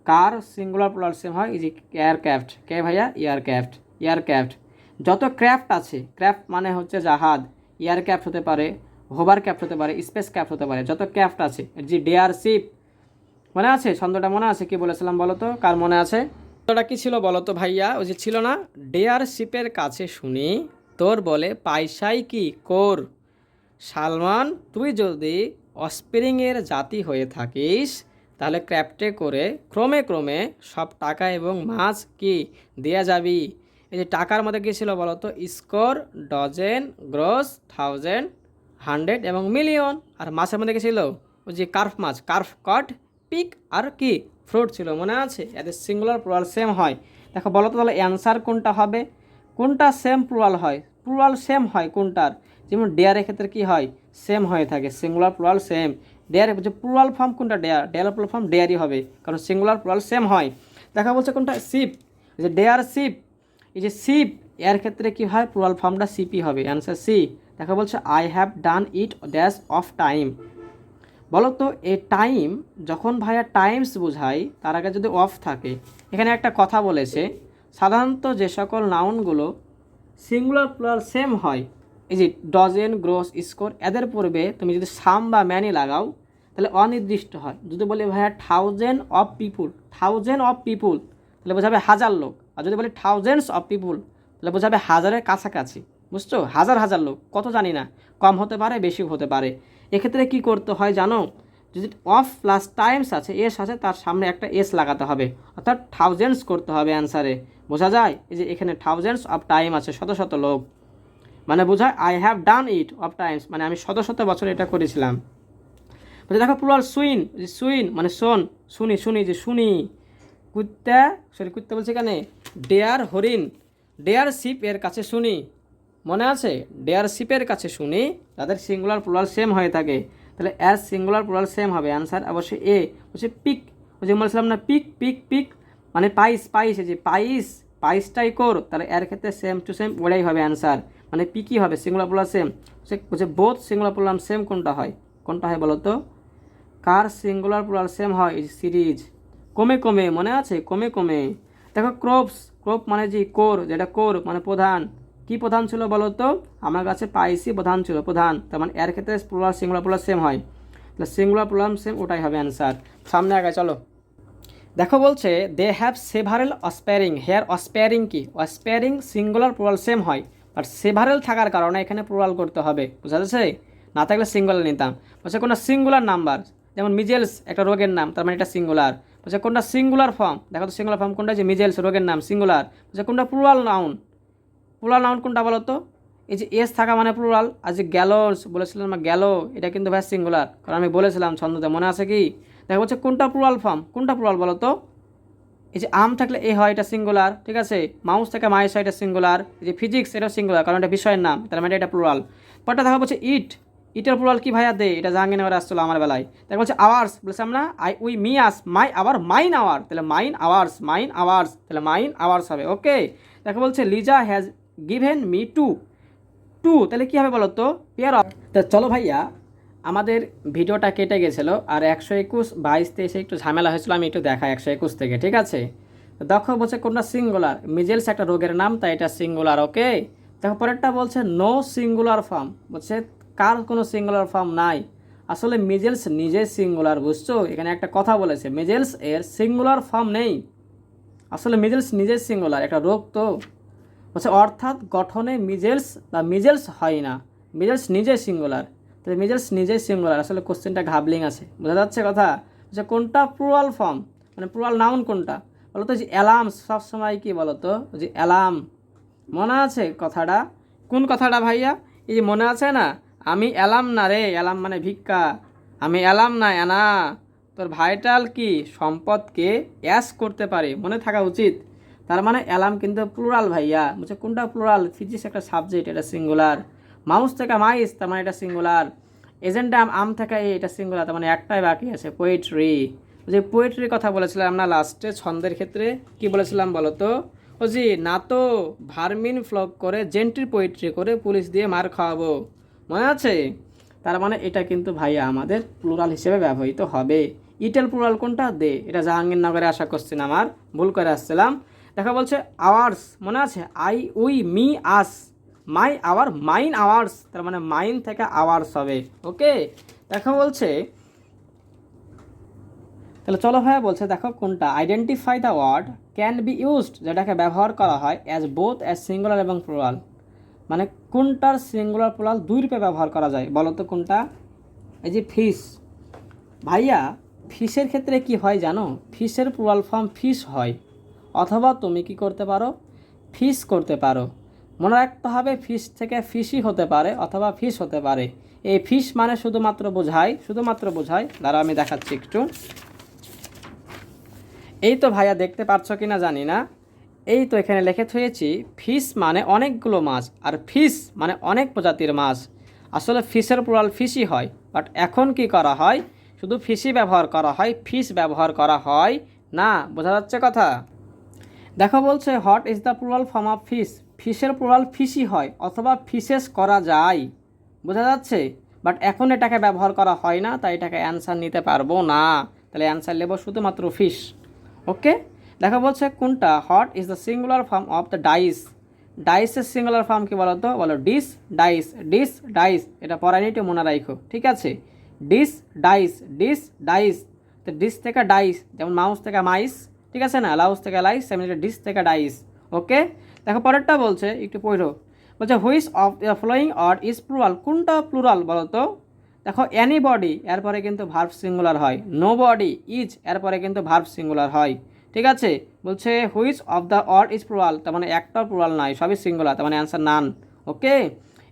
কার সিঙ্গুলার প্লুরাল সেম হয়। এই যে এয়ারক্রাফট, কে ভাইয়া? Aircraft, aircraft. যত ক্রাফট আছে, ক্রাফট মানে হচ্ছে জাহাজ, এয়ারক্রাফট হতে পারে, হোভার ক্রাফট হতে পারে, স্পেস ক্রাফট হতে পারে, যত ক্রাফট আছে। যে ডেয়ার শিপ, মনে আছে ছন্দটা? মনে আছে? কি বলেছিলাম বলো তো, কার মনে আছে? ছন্দটা কি ছিল বলো তো ভাইয়া? ওই যে ছিল না, ডেয়ার শিপের কাছে শুনি তোর বলে পাইসাই কি কোর, সালমান তুই যদি অস্প্রিংয়ের জাতি হয়ে থাকিস, তাহলে ক্র্যাফটে করে ক্রমে ক্রমে সব টাকা এবং মাছ কি দেয়া যাবি। এই যে টাকার মধ্যে কী ছিল বলো তো, score, dozen, gross, thousand, hundred এবং মিলিয়ন। আর মাছের মধ্যে কী ছিল? ওই যে কার্ফ মাছ, কার্ফ, কট, পিক আর কি ফ্রুট ছিল, মনে আছে? এদের সিঙ্গুলার প্লুরাল সেম হয়। দেখো বলো তো তাহলে অ্যান্সার কোনটা হবে, কোনটা সেম প্লুরাল হয়, প্লুরাল সেম হয় কোনটার। যেমন ডেয়ারের ক্ষেত্রে কী হয়, সেম হয়ে থাকে, সিঙ্গুলার প্লুরাল সেম। ডেয়ারের যে প্লুরাল ফর্ম কোনটা, ডেয়ার প্লুরাল ফর্ম ডেয়ারই হবে, কারণ সিঙ্গুলার প্লুরাল সেম হয়। দেখা বলছে কোনটা, শিপ, যে ডেয়ার শিপ, এই যে শিপ, এর ক্ষেত্রে কী হয়, প্লুরাল ফর্মটা শিপই হবে, অ্যান্সার সি। দেখা বলছে I have done it dash of time, বলো তো এই টাইম যখন ভাইয়া টাইমস বোঝায়, তার আগে যদি অফ থাকে। এখানে একটা কথা বলেছে, সাধারণত যে সকল নাউনগুলো সিঙ্গুলার প্লুরাল সেম হয়, এই যে ডজেন, গ্রোস, স্কোর, এদের পূর্বে তুমি যদি সাম বা ম্যানি লাগাও, তাহলে অনির্দিষ্ট হয়। যদি বলি ভাইয়া থাউজেন্ড অফ পিপুল, তাহলে বোঝাবে হাজার লোক। আর যদি বলি থাউজেন্ডস অফ পিপুল, তাহলে বোঝাবে হাজারের কাছাকাছি। বুঝছো? হাজার হাজার লোক, কত জানি না, কম হতে পারে, বেশি হতে পারে। এক্ষেত্রে কি করতে হয় জানো, যদি অফ প্লাস টাইমস আছে, এস আছে, তার সামনে একটা এস লাগাতে হবে, অর্থাৎ থাউজেন্ডস করতে হবে অ্যান্সারে। বোঝা যায়? এই যে এখানে থাউজেন্ডস অফ টাইম আছে, শত শত লোক, মানে বোঝায় I have done it off Times, মানে আমি শত শত বছর এটা করেছিলাম। দেখো প্লুরাল সুইন, যে সুইন মানে শোন, শুনি, শুনি যে শুনি, কুত্তা, সরি কুত্তা বলছে এখানে, ডেয়ার হরিণ, ডেয়ার শিপ এর কাছে শুনি, মনে আছে? ডেয়ার শিপের কাছে শুনি, তাদের সিঙ্গুলার প্লুরাল সেম হয়ে থাকে, তাহলে অ্যাজ সিঙ্গুলার প্লুরাল সেম হবে অ্যান্সার অবশ্যই এ। হচ্ছে পিক, ওই যে বলছিলাম না পিক পিক পিক মানে পাইস, পাইস, এই যে পাইস, পাইসটাই কোর, তাহলে এর ক্ষেত্রে সেম টু সেম ওটাই হবে অ্যান্সার, মানে পিকই হবে সিঙ্গুলার প্লুরাল সেম। হচ্ছে বোথ সিঙ্গুলার প্লুরাল সেম কোনটা হয়, কোনটা হয় বলো তো? কার সিঙ্গুলার প্লুরাল সেম হয়? এই সিরিজ, কমে কমে, মনে আছে? কমে কমে। দেখো ক্রপস, ক্রপ মানে যে কোর, যেটা কোর মানে প্রধান, কি প্রধান ছিল বলো তো? আমার কাছে পাইসই প্রধান ছিল, প্রধান, তার মানে এর ক্ষেত্রে প্লুরাল সিঙ্গুলার প্লুরাল সেম হয়, তাহলে সিঙ্গুলার প্লুরাল সেম ওটাই হবে অ্যান্সার। সামনে আগে চলো, দেখো বলছে দে হ্যাভ সেভারেল অসপ্যারিং, হেয়ার অসপ্যারিং কি? অসপ্যারিং সিঙ্গুলার প্লুরাল সেম হয়, বাট সেভারেল থাকার কারণে এখানে প্লুরাল করতে হবে, বুঝা যাচ্ছে? না থাকলে সিঙ্গুলার নিতাম। বলছে কোনটা সিঙ্গুলার নাম্বার, যেমন মিজেলস একটা রোগের নাম, তার মানে এটা সিঙ্গুলার। বলছে কোনটা সিঙ্গুলার ফর্ম, দেখো তো সিঙ্গুলার ফর্ম কোনটা, যে মিজেলস রোগের নাম সিঙ্গুলার। বলছে কোনটা প্লুরাল নাউন, প্লুরাল নাউন কোনটা বলো তো? এই যে এস থাকা মানে প্লুরাল, আর যে গ্যালোস বলেছিলাম না, গ্যালো, এটা কিন্তু ভাই সিঙ্গুলার, কারণ আমি বলেছিলাম ছন্দতে, মনে আছে কি? দেখো বলছে কোনটা প্লুরাল ফর্ম, কোনটা প্লুরাল বলো তো? এই যে আম থাকলে এ হয়, এটা সিঙ্গুলার, ঠিক আছে? মাউস থেকে মাইস হয়, এটা সিঙ্গুলার। এই যে ফিজিক্স, এটা সিঙ্গুলার, কারণ এটা বিষয়ের নাম, তার মানে এটা প্লুরাল। পরটা দেখা বলছে ইট, ইটের প্লুরাল কি ভাইয়া? দে, এটা জাহাঙ্গীরনগরে আসছিল আমার বেলায়। দেখা বলছে আওয়ার্স, বলছিলাম না I we me us, my our, mine our, তাহলে মাইন আওয়ার্স, মাইন আওয়ার্স, তাহলে মাইন আওয়ার্স হবে। ওকে, দেখা বলছে Liza has given me two, two তাহলে কী হবে বলো তো? Pair of. তা চলো ভাইয়া, আমাদের ভিডিওটা কেটে গেছিলো, আর 121, 22, 23 একটু ঝামেলা হয়েছিল, আমি একটু দেখাই 121 থেকে, ঠিক আছে? দেখো বলছে কোনটা সিঙ্গুলার, মিজেলস একটা রোগের নাম, তাই এটা সিঙ্গুলার। ওকে, দেখো পরেরটা বলছে নো সিঙ্গুলার ফর্ম, বলছে কার কোনো সিঙ্গুলার ফর্ম নাই। আসলে মিজেলস নিজে সিঙ্গুলার, বুঝছো? এখানে একটা কথা বলেছে, মিজেলস এর সিঙ্গুলার ফর্ম নেই, আসলে মিজেলস নিজে সিঙ্গুলার, একটা রোগ তো। বলছে অর্থাৎ গঠনে মিজেলস বা মিজেলস হয় না, মিজেলস নিজে সিঙ্গুলার, তাহলে মিজেলস নিজেই সিঙ্গুলার। আসলে কোশ্চেনটা ঘাবলিং আছে, বোঝা যাচ্ছে কথা? বলছে কোনটা প্লুরাল ফর্ম, মানে প্লুরাল নাউন কোনটা বলো তো? যে অ্যালার্ম সবসময় কি বলো তো? যে অ্যালার্ম, মনে আছে কথাটা? কোন কথাটা ভাইয়া? এই যে মনে আছে না, আমি অ্যালার্ম না রে, অ্যালার্ম মানে ভিক্ষা, আমি অ্যালার্ম না অ্যানা, তোর ভাইটাল কি সম্পদকে অ্যাস করতে পারে, মনে থাকা উচিত। তার মানে অ্যালার্ম কিন্তু প্লুরাল ভাইয়া। বলছে কোনটা প্লুরাল? ফিজিক্স একটা সাবজেক্ট, এটা সিঙ্গুলার। মাউস থেকে মাইস, তার মানে এটা সিঙ্গুলার। এজেন্ডা আম থেকে এটা সিঙ্গুলার, তার মানে একটাই বাকি আছে, পোয়েট্রি। যে পোয়েট্রির কথা বলেছিলাম আমরা লাস্টে, ছন্দের ক্ষেত্রে কি বলেছিলাম বলো তো? ও জি না তো, ভার্মিন ফ্লগ করে জেন্ট্রি পোয়েট্রি করে পুলিশ দিয়ে মার খাওয়াবো, মনে আছে? তার মানে এটা কিন্তু ভাইয়া আমাদের প্লুরাল হিসেবে ব্যবহৃত হবে। ইটেল প্লুরাল কোনটা? দে, এটা জাহাঙ্গীরনগরে আশা করছেন, আমার ভুল করে আসছিলাম। দেখা বলছে আওয়ার্স, মনে আছে? I we me us, my our, mine hours, তার মানে মাইন থেকে আওয়ার্স হবে। ওকে, দেখা বলছে, তাহলে চলো ভাইয়া বলছে দেখো কোনটা identify the word can be used, যেটাকে ব্যবহার করা হয় অ্যাজ বোথ অ্যাজ সিঙ্গুলার এবং প্লুরাল, মানে কোনটার সিঙ্গুলার প্লুরাল দুই রূপে ব্যবহার করা যায় বলো তো কোনটা? এই যে ফিশ, ভাইয়া ফিশের ক্ষেত্রে কি হয় জানো? ফিশের প্লুরাল ফর্ম ফিশ হয়, অথবা তুমি কি করতে পারো? ফিশ করতে পারো। মনে রাখতে হবে ফিশ থেকে ফিশই হতে পারে, অথবা ফিশ হতে পারে। এই ফিশ মানে শুধুমাত্র বোঝায়, দাঁড়া আমি দেখাচ্ছি একটু। এই তো ভাইয়া দেখতে পাচ্ছ কি না জানি না, এই তো এখানে লিখে থুয়েছি, ফিশ মানে অনেকগুলো মাছ, আর ফিশ মানে অনেক প্রজাতির মাছ। আসলে ফিশের প্লুরাল ফিশই হয়, বাট এখন কি করা হয়? শুধু ফিশই ব্যবহার করা হয়, ফিশ ব্যবহার করা হয় না, বোঝা যাচ্ছে কথা? দেখো বলছে what is the plural form of fish, ফিশের প্লুরাল ফিশই হয়, অথবা ফিশেস করা যায়, বোঝা যাচ্ছে? বাট এখন এটাকে ব্যবহার করা হয় না, তাই এটাকে অ্যান্সার নিতে পারবো না, তাহলে অ্যান্সার নেব শুধুমাত্র ফিশ। ওকে, দেখা বলছে কোনটা what is the singular form of the dice, ডাইসের সিঙ্গুলার ফর্ম কি বলো তো? বলো ডিস ডাইস, ডিস ডাইস, এটা পড়াই একটু মনে রাখো, ঠিক আছে? ডিস ডাইস, ডিস ডাইস, তো ডিস থেকে ডাইস, যেমন মাউস থেকে মাইস, ঠিক আছে না? লাউস থেকে লাইস, সেমনি ডিস থেকে ডাইস। ওকে, দেখো পরেরটা বলছে, একটু পড়ো। বলছে which of the following word is plural, কোনটা প্লুরাল বলো তো? দেখো এনিবডি এরপরে কিন্তু ভার্ব সিঙ্গুলার হয়, নো বডি ইজ এরপরে কিন্তু ভার্ব সিঙ্গুলার হয়, ঠিক আছে। বলছে which of the all is plural, তার মানে একটাও প্লুরাল নাই, সবই সিঙ্গুলার, তার মানে অ্যান্সার নান। ওকে,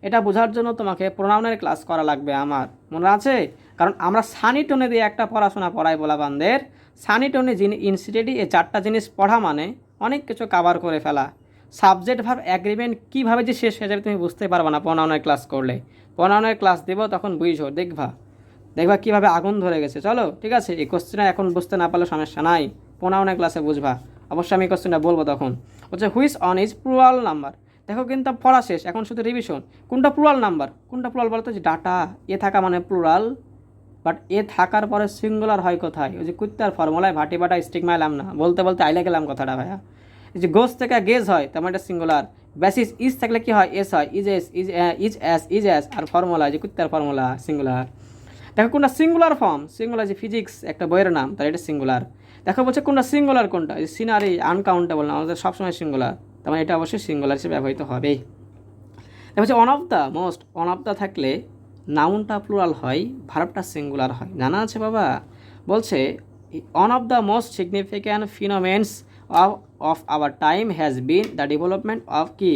এটা বোঝার জন্য তোমাকে প্রোনাউনের ক্লাস করা লাগবে, আমার মনে আছে, কারণ আমরা সানি টোনে দিয়ে একটা পড়াশোনা পড়াই বলাবানদের। সানি টোনে যিনি ইনস্টিটিউটে এই 4টা জিনিস পড়া মানে অনেক কিছু কাভার করে ফেলা। সাবজেক্ট ভার্ব অ্যাগ্রিমেন্ট কীভাবে যে শেষ হয়ে যাবে তুমি বুঝতে পারবে না প্রোনাউনের ক্লাস করলে। প্রোনাউনের ক্লাস দেবো তখন বুঝো, দেখবা কীভাবে আগুন ধরে গেছে। চলো ঠিক আছে, এই কোশ্চেনটা এখন বুঝতে না পারলে সমস্যা নাই, প্রোনাউনের ক্লাসে বুঝবা, অবশ্যই আমি কোশ্চেনটা বলবো তখন। হচ্ছে which on is plural number. দেখো কিন্তু পড়া শেষ, এখন শুধু রিভিশন। কোনটা প্লুরাল নাম্বার, কোনটা প্লুরাল বলতো, যে ডাটা এ থাকা মানে প্লুরাল, বাট এ থাকার পরে সিঙ্গুলার হয় কোথায়, ওই যে কুত্তার ফর্মুলায় ভাটি বাটা স্টিগমা এলাম না, বলতে বলতে আইলে গেলাম কথাটা ভাইয়া। এই যে গোস থেকে গেজ হয় তেমন এটা সিঙ্গুলার, বেসিস ইজ থাকলে কি হয়, এস হয়, ইজ এস ইজ এস, আর ফর্মুলা যে কুত্তার ফর্মুলা সিঙ্গুলার। দেখো কোনটা সিঙ্গুলার ফর্ম, সিঙ্গুলার যে ফিজিক্স একটা বইয়ের নাম, তার এটা সিঙ্গুলার। দেখো বলছে কোনটা সিঙ্গুলার কোনটা, এই সিনারি আনকাউন্টেবল না, আমাদের সবসময় সিঙ্গুলার, তার মানে এটা অবশ্যই সিঙ্গুলার হিসেবে ব্যবহৃত হবে। দেখো হচ্ছে on of the most, on of the থাকলে নাউনটা প্লুরাল হয়, ভার্বটা সিঙ্গুলার হয়, জানা আছে বাবা। বলছে one of the most significant phenomenons of our time has been the development of কি,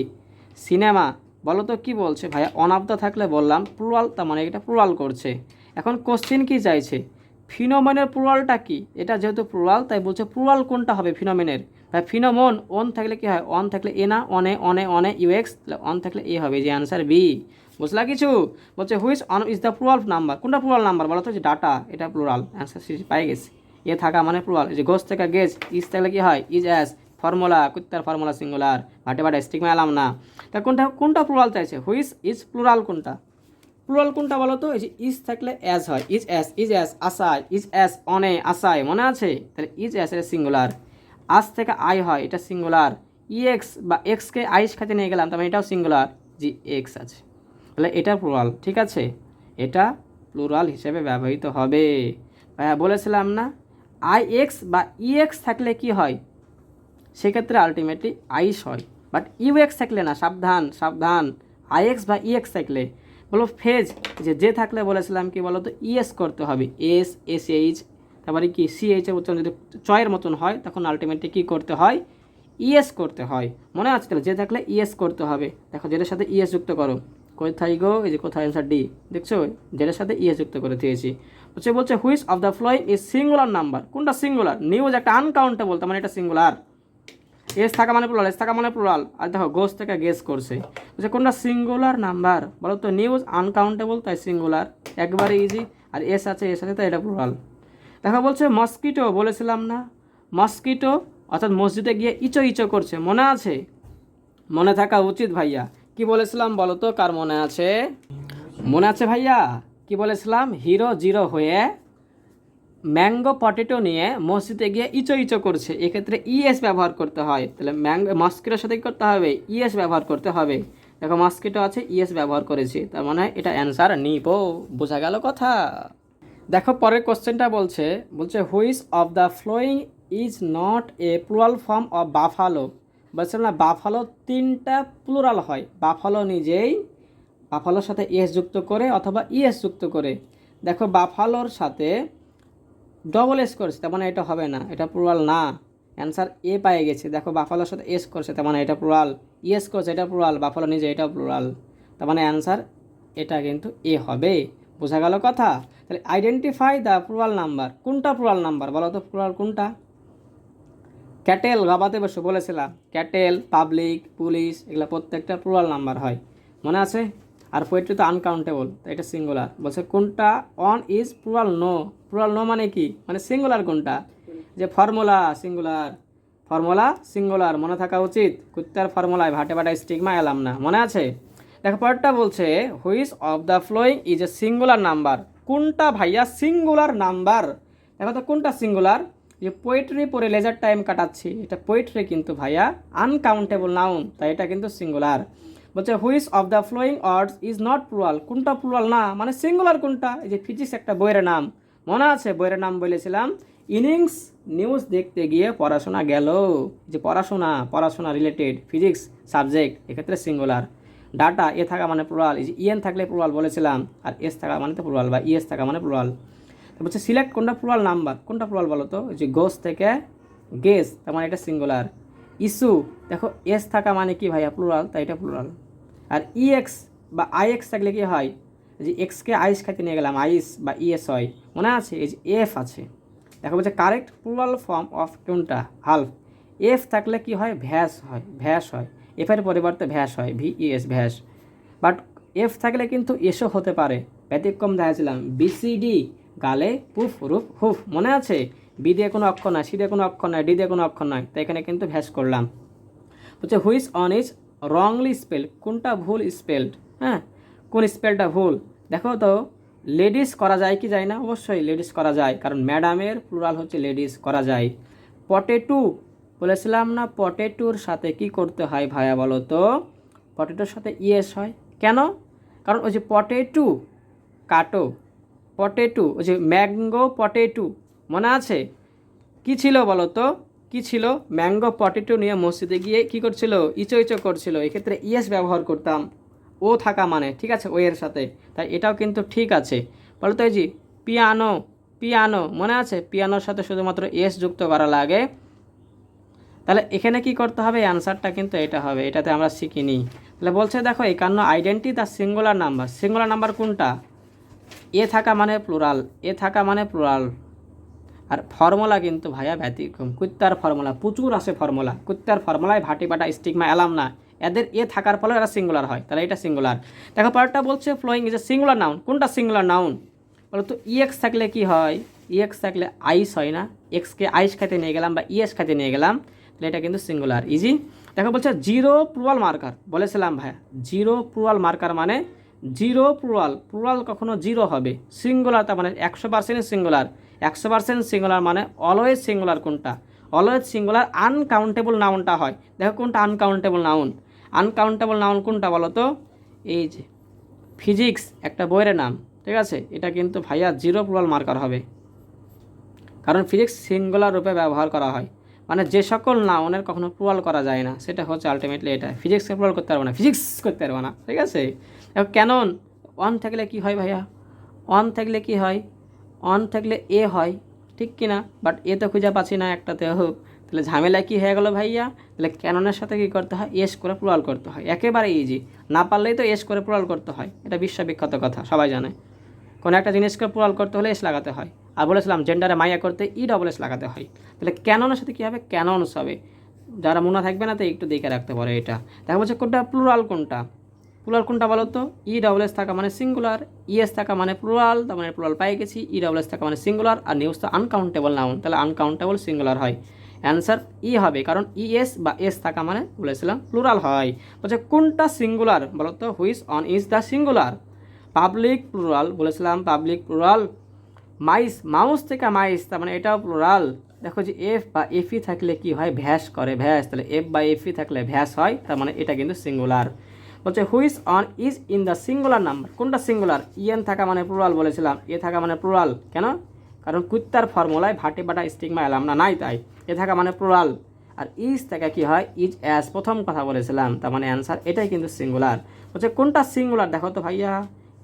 সিনেমা। বলো তো কী বলছে ভাইয়া, অন অফ দ্য থাকলে বললাম প্লুরাল, তার মানে এটা প্লুরাল করছে। এখন কোশ্চেন কি চাইছে, ফিনোমেনের প্লুরালটা কি, এটা যেহেতু প্লুরাল তাই বলছে প্লুরাল কোনটা হবে ফিনোমেনের। ভাই ফিনোমন অন থাকলে কি হয়, অন থাকলে এ না, অনে অনে অনে ইউএক্স, তাহলে অন থাকলে এ হবে, যে আনসার বি। বুঝলা কিছু, বলছে which on is the plural number, কোনটা প্লুরাল নাম্বার বলো তো, যে ডাটা এটা প্লুরাল, অ্যান্সার পাই গেছে। এ থাকা মানে প্লুরাল, যে গোস থেকে গেজ, ইজ থাকলে কি হয়, ইজ অ্যাস, ফর্মুলা কুত্তার ফর্মুলা সিঙ্গুলার, ভাটে ভাটে স্টিগমা এলাম না। তা কোনটা কোনটা প্লুরাল চাইছে, হুইচ ইজ প্লুরাল কোনটা, প্লুরাল কোনটা বলো তো, এই যে ইজ থাকলে অ্যাস হয়, ইজ অ্যাস আসাই, ইজ অ্যাস অনে আসাই, মনে আছে, তাহলে ইজ অ্যাস এটা সিঙ্গুলার। আজ থেকে আই হয়, এটা সিঙ্গুলার। ইএক্স বা এক্সকে আইস খাতে নিয়ে গেলাম, তারপরে এটাও সিঙ্গুলার, জি এক্স আছে, তাহলে এটা প্লুরাল, ঠিক আছে, এটা প্লুরাল হিসেবে ব্যবহৃত হবে। ভাইয়া বলেছিলাম না, আই এক্স বা ইএক্স থাকলে কি হয়, সেক্ষেত্রে আলটিমেটলি আইস হয়, বাট ইউএক্স থাকলে না, সাবধান সাবধান, আইএক্স বা ইএক্স থাকলে বলো ফেজ, যে থাকলে বলেছিলাম কি বলো তো, ইএস করতে হবে, এস এস এইচ, তারপরে কি সিএইচ এর উচ্চারণ যদি চয়ের মতন হয় তখন আলটিমেটলি কী করতে হয়, ইএস করতে হয়, মনে আছে, তাহলে যে থাকলে ইএস করতে হবে। দেখো যেটার সাথে ইএস যুক্ত করো, কোথায় গো, এই যে কোথায় অ্যান্সার ডি, দেখছো যেটার সাথে ইএস যুক্ত করে দিয়েছি। বলছে which of the following is singular number, কোনটা সিঙ্গুলার, নিউজ একটা আনকাউন্টেবল, তার মানে এটা সিঙ্গুলার, এস থাকা মানে প্লুরাল, এস থাকা মানে প্লুরাল, আর দেখো গোস থেকে গেস করছে, বলছে কোনটা সিঙ্গুলার নাম্বার বলো তো, নিউজ আনকাউন্টেবল তাই সিঙ্গুলার, একবারে ইজি, আর এস আছে তাই এটা প্লুরাল। দেখো বলছে মস্কিটো, বলেছিলাম না, মস্কিটো অর্থাৎ মসজিদে গিয়ে ইচো ইচো করছে, মনে আছে, মনে থাকা উচিত ভাইয়া, কি বলেছিলাম বলো তো, কার মনে আছে, মনে আছে ভাইয়া, কি বলেছিলাম, হিরো জিরো হয়ে ম্যাঙ্গো পটেটো নিয়ে মসজিদে গিয়ে ইচো ইচো করছে, এক্ষেত্রে ইএস ব্যবহার করতে হয়, তাহলে মস্কিটোর সাথে কী করতে হবে, ইএস ব্যবহার করতে হবে। দেখো মস্কিটো আছে, ইএস ব্যবহার করেছি, তার মানে এটা অ্যান্সার নিব, বোঝা গেল কথা। দেখো পরের কোশ্চেনটা বলছে which of the following is not a plural form of buffalo. বলছিলাম না, বাফালো 3টা প্লুরাল হয়, বাফালো নিজেই বাফালোর সাথে এস যুক্ত করে অথবা ইএস যুক্ত করে। দেখো বাফালোর সাথে ডবল এস করছে, তার মানে এটা হবে না, এটা প্লুরাল না, অ্যান্সার এ পায়ে গেছে। দেখো বাফালোর সাথে এস করছে, তার মানে এটা প্লুরাল, ইএস করছে এটা প্লুরাল, বাফালো নিজে এটা প্লুরাল, তার মানে অ্যান্সার এটা কিন্তু এ হবে, বোঝা গেল কথা। তাহলে আইডেন্টিফাই দ্য প্লুরাল নাম্বার, কোনটা প্লুরাল নাম্বার বলো তো, প্লুরাল কোনটা, ক্যাটেল গাবাতে বসে বলেছিলাম, ক্যাটেল, পাবলিক, পুলিশ, এগুলো প্রত্যেকটা প্লুরাল নাম্বার হয়, মনে আছে। আর পোয়েট্রি তো আনকাউন্টেবল, তো এটা সিঙ্গুলার। বলছে কোনটা one is plural no, plural no মানে কি, মানে সিঙ্গুলার কোনটা, যে ফর্মুলা সিঙ্গুলার, ফর্মুলা সিঙ্গুলার, মনে থাকা উচিত, কুত্তার ফর্মুলায় ভাটে ভাটে স্টিগমা এলাম না, মনে আছে। দেখো পরেরটা বলছে which of the following is a singular number, কোনটা ভাইয়া সিঙ্গুলার নাম্বার। দেখো তো কোনটা সিঙ্গুলার, যে পোয়েট্রি পরে লেজার টাইম কাটাচ্ছি, এটা পোয়েট্রি কিন্তু ভাইয়া আনকাউন্টেবল নাউন, তাই এটা কিন্তু সিঙ্গুলার। বলছে which of the following words is not plural, কোনটা প্লুরাল না, মানে সিঙ্গুলার কোনটা, এই যে ফিজিক্স একটা বইয়ের নাম, মনে আছে বইয়ের নাম বলেছিলাম, ইনিংস নিউজ দেখতে গিয়ে পড়াশোনা গেল, যে পড়াশোনা রিলেটেড ফিজিক্স সাবজেক্ট, এক্ষেত্রে সিঙ্গুলার। ডাটা এ থাকা মানে প্লুরাল, এই যে ইএন থাকলে প্লুরাল বলেছিলাম, আর এস থাকা মানে তো প্লুরাল, বা ইএস থাকা মানে প্লুরাল। তারপর হচ্ছে সিলেক্ট কোনটা প্লুরাল নাম্বার, কোনটা প্লুরাল বলো তো, যে গোস থেকে গেস, তার মানে এটা সিঙ্গুলার। ইস্যু দেখো এস থাকা মানে কি ভাইয়া প্লুরাল, তাই এটা প্লুরাল। আর ইএক্স বা আইএক্স থাকলে কি হয়, যে এক্সকে আইস খাইতে নিয়ে গেলাম, আইস বা ইএস হয়, মনে আছে, এই যে এফ আছে। দেখো বলছে কারেক্ট প্লুরাল ফর্ম অফ কোনটা, হাল্ফ। এফ থাকলে কি হয়, ভ্যাস হয়, ভ্যাস হয়, এফের পরিবর্তে ভ্যাস হয়, ভিইএস ভ্যাস। বাট এফ থাকলে কিন্তু এসও হতে পারে, ব্যতিক্রম দেখাছিলাম, বিসিডি গালে পুফ রুফ হুফ, মনে আছে, বি দিয়ে কোনো অক্ষর নয়, সি দিয়ে কোনো অক্ষর নয়, ডি দিয়ে কোনো অক্ষর নয়, তো এখানে কিন্তু ভ্যাস করলাম। হচ্ছে which on is wrongly spell, কোনটা ভুল স্পেলড, হ্যাঁ, কোন স্পেলটা ভুল। দেখো তো লেডিস করা যায় কি যায় না, অবশ্যই লেডিস করা যায়, কারণ ম্যাডামের প্লুরাল হচ্ছে লেডিস, করা যায়। পটেটো বলেছিলাম না, পটেটোর সাথে কি করতে হয় ভাইয়া বলো তো, পটেটোর সাথে ইয়েস হয়, কেন, কারণ ওই যে পটেটো কাটো, পটেটো ওই যে ম্যাঙ্গো পটেটো, মনে আছে কি ছিল বলো তো, কি ছিল, ম্যাঙ্গো পটেটো নিয়ে মসজিদে গিয়ে কি করছিল, ইচো ইচো করছিল, এক্ষেত্রে ইয়েস ব্যবহার করতাম, ও থাকা মানে, ঠিক আছে, ও এর সাথে, তাই এটাও কিন্তু ঠিক আছে। বলো তো এই যে পিয়ানো, পিয়ানো মনে আছে, পিয়ানোর সাথে শুধুমাত্র এস যুক্ত করা লাগে, তাহলে এখানে কি করতে হবে, অ্যান্সারটা কিন্তু এটা হবে, এটাতে আমরা শিখিনি। তাহলে বলছে দেখো 51 identity the singular number, singular number কোনটা, এ থাকা মানে প্লুরাল, এ থাকা মানে প্লুরাল। আর ফর্মুলা কিন্তু ভাইয়া ব্যতিক্রম, কুত্তার ফর্মুলা প্রচুর আসে, ফর্মুলা কুত্তার ফর্মুলায় ভাটি বাটা স্টিগমা এলাম না, এদের এ থাকার ফলে এরা সিঙ্গুলার হয়, তাহলে এটা সিঙ্গুলার। দেখো পরেরটা বলছে following is a singular noun, কোনটা সিঙ্গুলার নাউন বলো তো, ইএক্স থাকলে কি হয়, ইএক্স থাকলে আইস হয় না, এক্সকে আইস খাইতে নিয়ে গেলাম বা ইএস খাইতে নিয়ে গেলাম, তাহলে এটা কিন্তু সিঙ্গুলার, ইজি। দেখো বলছে জিরো প্লুরাল মার্কার, বলেছিলাম ভাইয়া জিরো প্লুরাল মার্কার মানে জিরো প্লুরাল, প্লুরাল কখনো জিরো হবে, সিঙ্গুলার তার মানে 100% সিঙ্গুলার, 100% সিঙ্গুলার মানে অলওয়েজ সিঙ্গুলার, কোনটা অলওয়েজ সিঙ্গুলার, আনকাউন্টেবল নাউনটা হয়। দেখো কোনটা আনকাউন্টেবল নাউন, আনকাউন্টেবল নাউন কোনটা বলো তো, এই যে ফিজিক্স একটা বইয়ের নাম, ঠিক আছে, এটা কিন্তু ভাইয়া জিরো প্লুরাল মার্কার হবে, কারণ ফিজিক্স সিঙ্গুলার রূপে ব্যবহার করা হয়, মানে যে সকল নাউনের কখনো প্লুরাল করা যায় না, সেটা হচ্ছে আলটিমেটলি এটা, ফিজিক্সকে প্লুরাল করতে পারবো না, ফিজিক্স করতে পারবো না, ঠিক আছে। দেখো ক্যানন, ওয়ান থাকলে কি হয় ভাইয়া, ওয়ান থাকলে কি হয়, অন থাকলে এ হয়, ঠিক কি না, বাট এ তো খুঁজে পাচ্ছি না একটাতে হোক, তাহলে ঝামেলা কি হয়ে গেল ভাইয়া, তাহলে ক্যাননের সাথে কী করতে হয়, এস করে প্লুরাল করতে হয়, একেবারে ইজি, না পারলেই তো এস করে প্লুরাল করতে হয়, এটা বিশ্ববিখ্যাত কথা, সবাই জানে, কোনো একটা জিনিসকে প্লুরাল করতে হলে এস লাগাতে হয়, আর বলেছিলাম জেন্ডারে মাইয়া করতে ই ডবল এস লাগাতে হয়, তাহলে ক্যাননের সাথে কী হবে, ক্যাননস হবে, যারা মনে থাকবে না তো একটু দেখে রাখতে পারে এটা। দেখা বলছে কোনটা প্লুরাল, কোনটা প্লুরাল কোনটা বলো তো, ই ডাবল এস থাকা মানে সিঙ্গুলার, ইএস থাকা মানে প্লুরাল, তার মানে প্লুরাল পাই গেছি, ই ডাবল এস থাকা মানে সিঙ্গুলার, আর নিউজ তো আনকাউন্টেবল নাউন, তাহলে আনকাউন্টেবল সিঙ্গুলার হয়, অ্যান্সার ই হবে, কারণ ইএস বা এস থাকা মানে বলেছিলাম প্লুরাল হয়। বলছে কোনটা সিঙ্গুলার বলো তো, which on is the singular, public plural, বলেছিলাম পাবলিক প্লুরাল, মাইস মাউস থেকে মাইস, তার মানে এটাও প্লুরাল। দেখো যে এফ বা এফি থাকলে কি হয়, ভ্যাস করে, ভ্যাস, তাহলে এফ বা এফি থাকলে ভ্যাস হয়, তার মানে এটা কিন্তু সিঙ্গুলার। বলছে which on is in the singular number, কোনটা সিঙ্গুলার, ইএন থাকা মানে প্লুরাল বলেছিলাম, এ থাকা মানে প্লুরাল, কেন, কারণ কুত্তার ফর্মুলায় ভাটি বাটা স্টিগমা এলাম না, নাই, তাই এ থাকা মানে প্লুরাল। আর ইজ থেকে কি হয়, ইজ অ্যাজ, প্রথম কথা বলেছিলাম, তার মানে অ্যান্সার এটাই কিন্তু সিঙ্গুলার। বলছে কোনটা সিঙ্গুলার, দেখো তো ভাইয়া,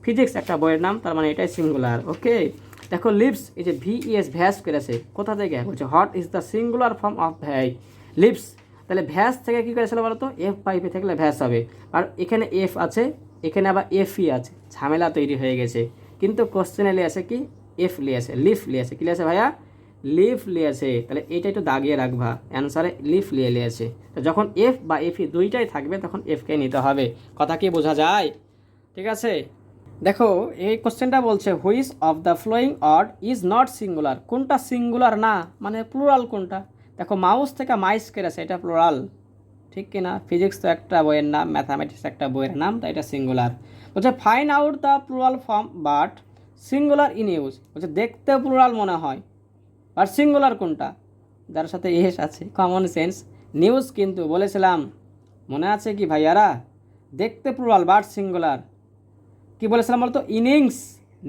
ফিজিক্স একটা বইয়ের নাম, তার মানে এটাই সিঙ্গুলার, ওকে। দেখো লিপস, এই যে ভিইএস ভ্যাস করেছে, কোথা থেকে বলছে, what is the singular form of lips, তাহলে ভ্যাস থেকে কী করেছিল বলো তো, এফ পাইপে থাকলে ভ্যাস হবে, আর এখানে এফ আছে, এখানে আবার এফই আছে, ঝামেলা তৈরি হয়ে গেছে, কিন্তু কোশ্চেনে লিয়েছে কি, এফ লিয়েছে, লিফ লিয়েছে, কী লিয়েছে ভাইয়া, লিফ লিয়েছে, তাহলে এইটা একটু দাগিয়ে রাখবা, অ্যান্সারে লিফ লিয়েছে, তো যখন এফ বা এফই দুইটাই থাকবে তখন এফকে নিতে হবে, কথা কি বোঝা যায়, ঠিক আছে। দেখো এই কোশ্চেনটা বলছে which of the following word is not singular, কোনটা সিঙ্গুলার না, মানে প্লুরাল কোনটা। দেখো মাউস থেকে মাইস কেড়েছে, এটা প্লুরাল, ঠিক কিনা, ফিজিক্স তো একটা বইয়ের নাম, ম্যাথামেটিক্স একটা বইয়ের নাম, তাই এটা সিঙ্গুলার। বলছে find out the plural form but singular in use, বলছে দেখতে প্লুরাল মনে হয় বাট সিঙ্গুলার কোনটা, যার সাথে এস আছে, কমন সেন্স, নিউজ কিন্তু বলেছিলাম, মনে আছে কি ভাইয়ারা, দেখতে প্লুরাল বাট সিঙ্গুলার, কি বলেছিলাম বলতো, ইনিংস,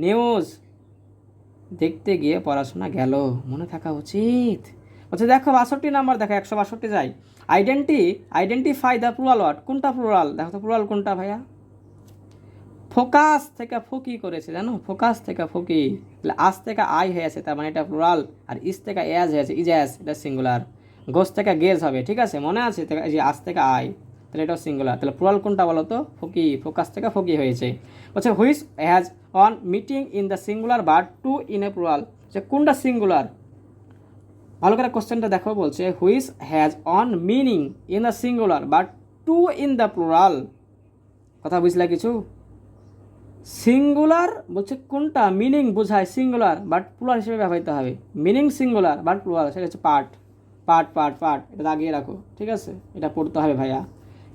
নিউজ, দেখতে গিয়ে পড়াশোনা গেল, মনে থাকা উচিত। বলছে দেখো 62 নাম্বার, দেখো 162 যাই, আইডেন্টিফাই দ্য প্লুরাল ওয়ার্ড, কোনটা প্লুরাল? দেখো তো প্লুরাল কোনটা ভাইয়া? ফোকাস থেকে ফকি করেছে, জানো, ফোকাস থেকে ফকি, তাহলে আজ থেকে আই হয়েছে, তার মানে এটা প্লুরাল। আর ইস থেকে এজ হয়েছে, ইজেস, এটা সিঙ্গুলার। গোস থেকে গেজ হবে, ঠিক আছে, মনে আছে? এই যে আজ থেকে আই, তাহলে এটাও সিঙ্গুলার। তাহলে প্লুরাল কোনটা বলো তো? ফকি, ফোকাস থেকে ফকি হয়েছে। বলছে হুইচ হ্যাজ অন মিটিং in the singular but two in a plural, যে কোনটা সিঙ্গুলার? ভালো করে কোশ্চেনটা দেখো, বলছে which has one meaning in the singular but two in the plural. কথা বুঝলা কিছু? সিঙ্গুলার বলছে কোনটা মিনিং বোঝায় সিঙ্গুলার বাট প্লুরাল হিসেবে ব্যবহৃত হবে। মিনিং সিঙ্গুলার বাট প্লুরাল, সেটা হচ্ছে পার্ট। পার্ট পার্ট পার্ট, এটা দাগিয়ে রাখো, ঠিক আছে? এটা পড়তে হবে ভাইয়া।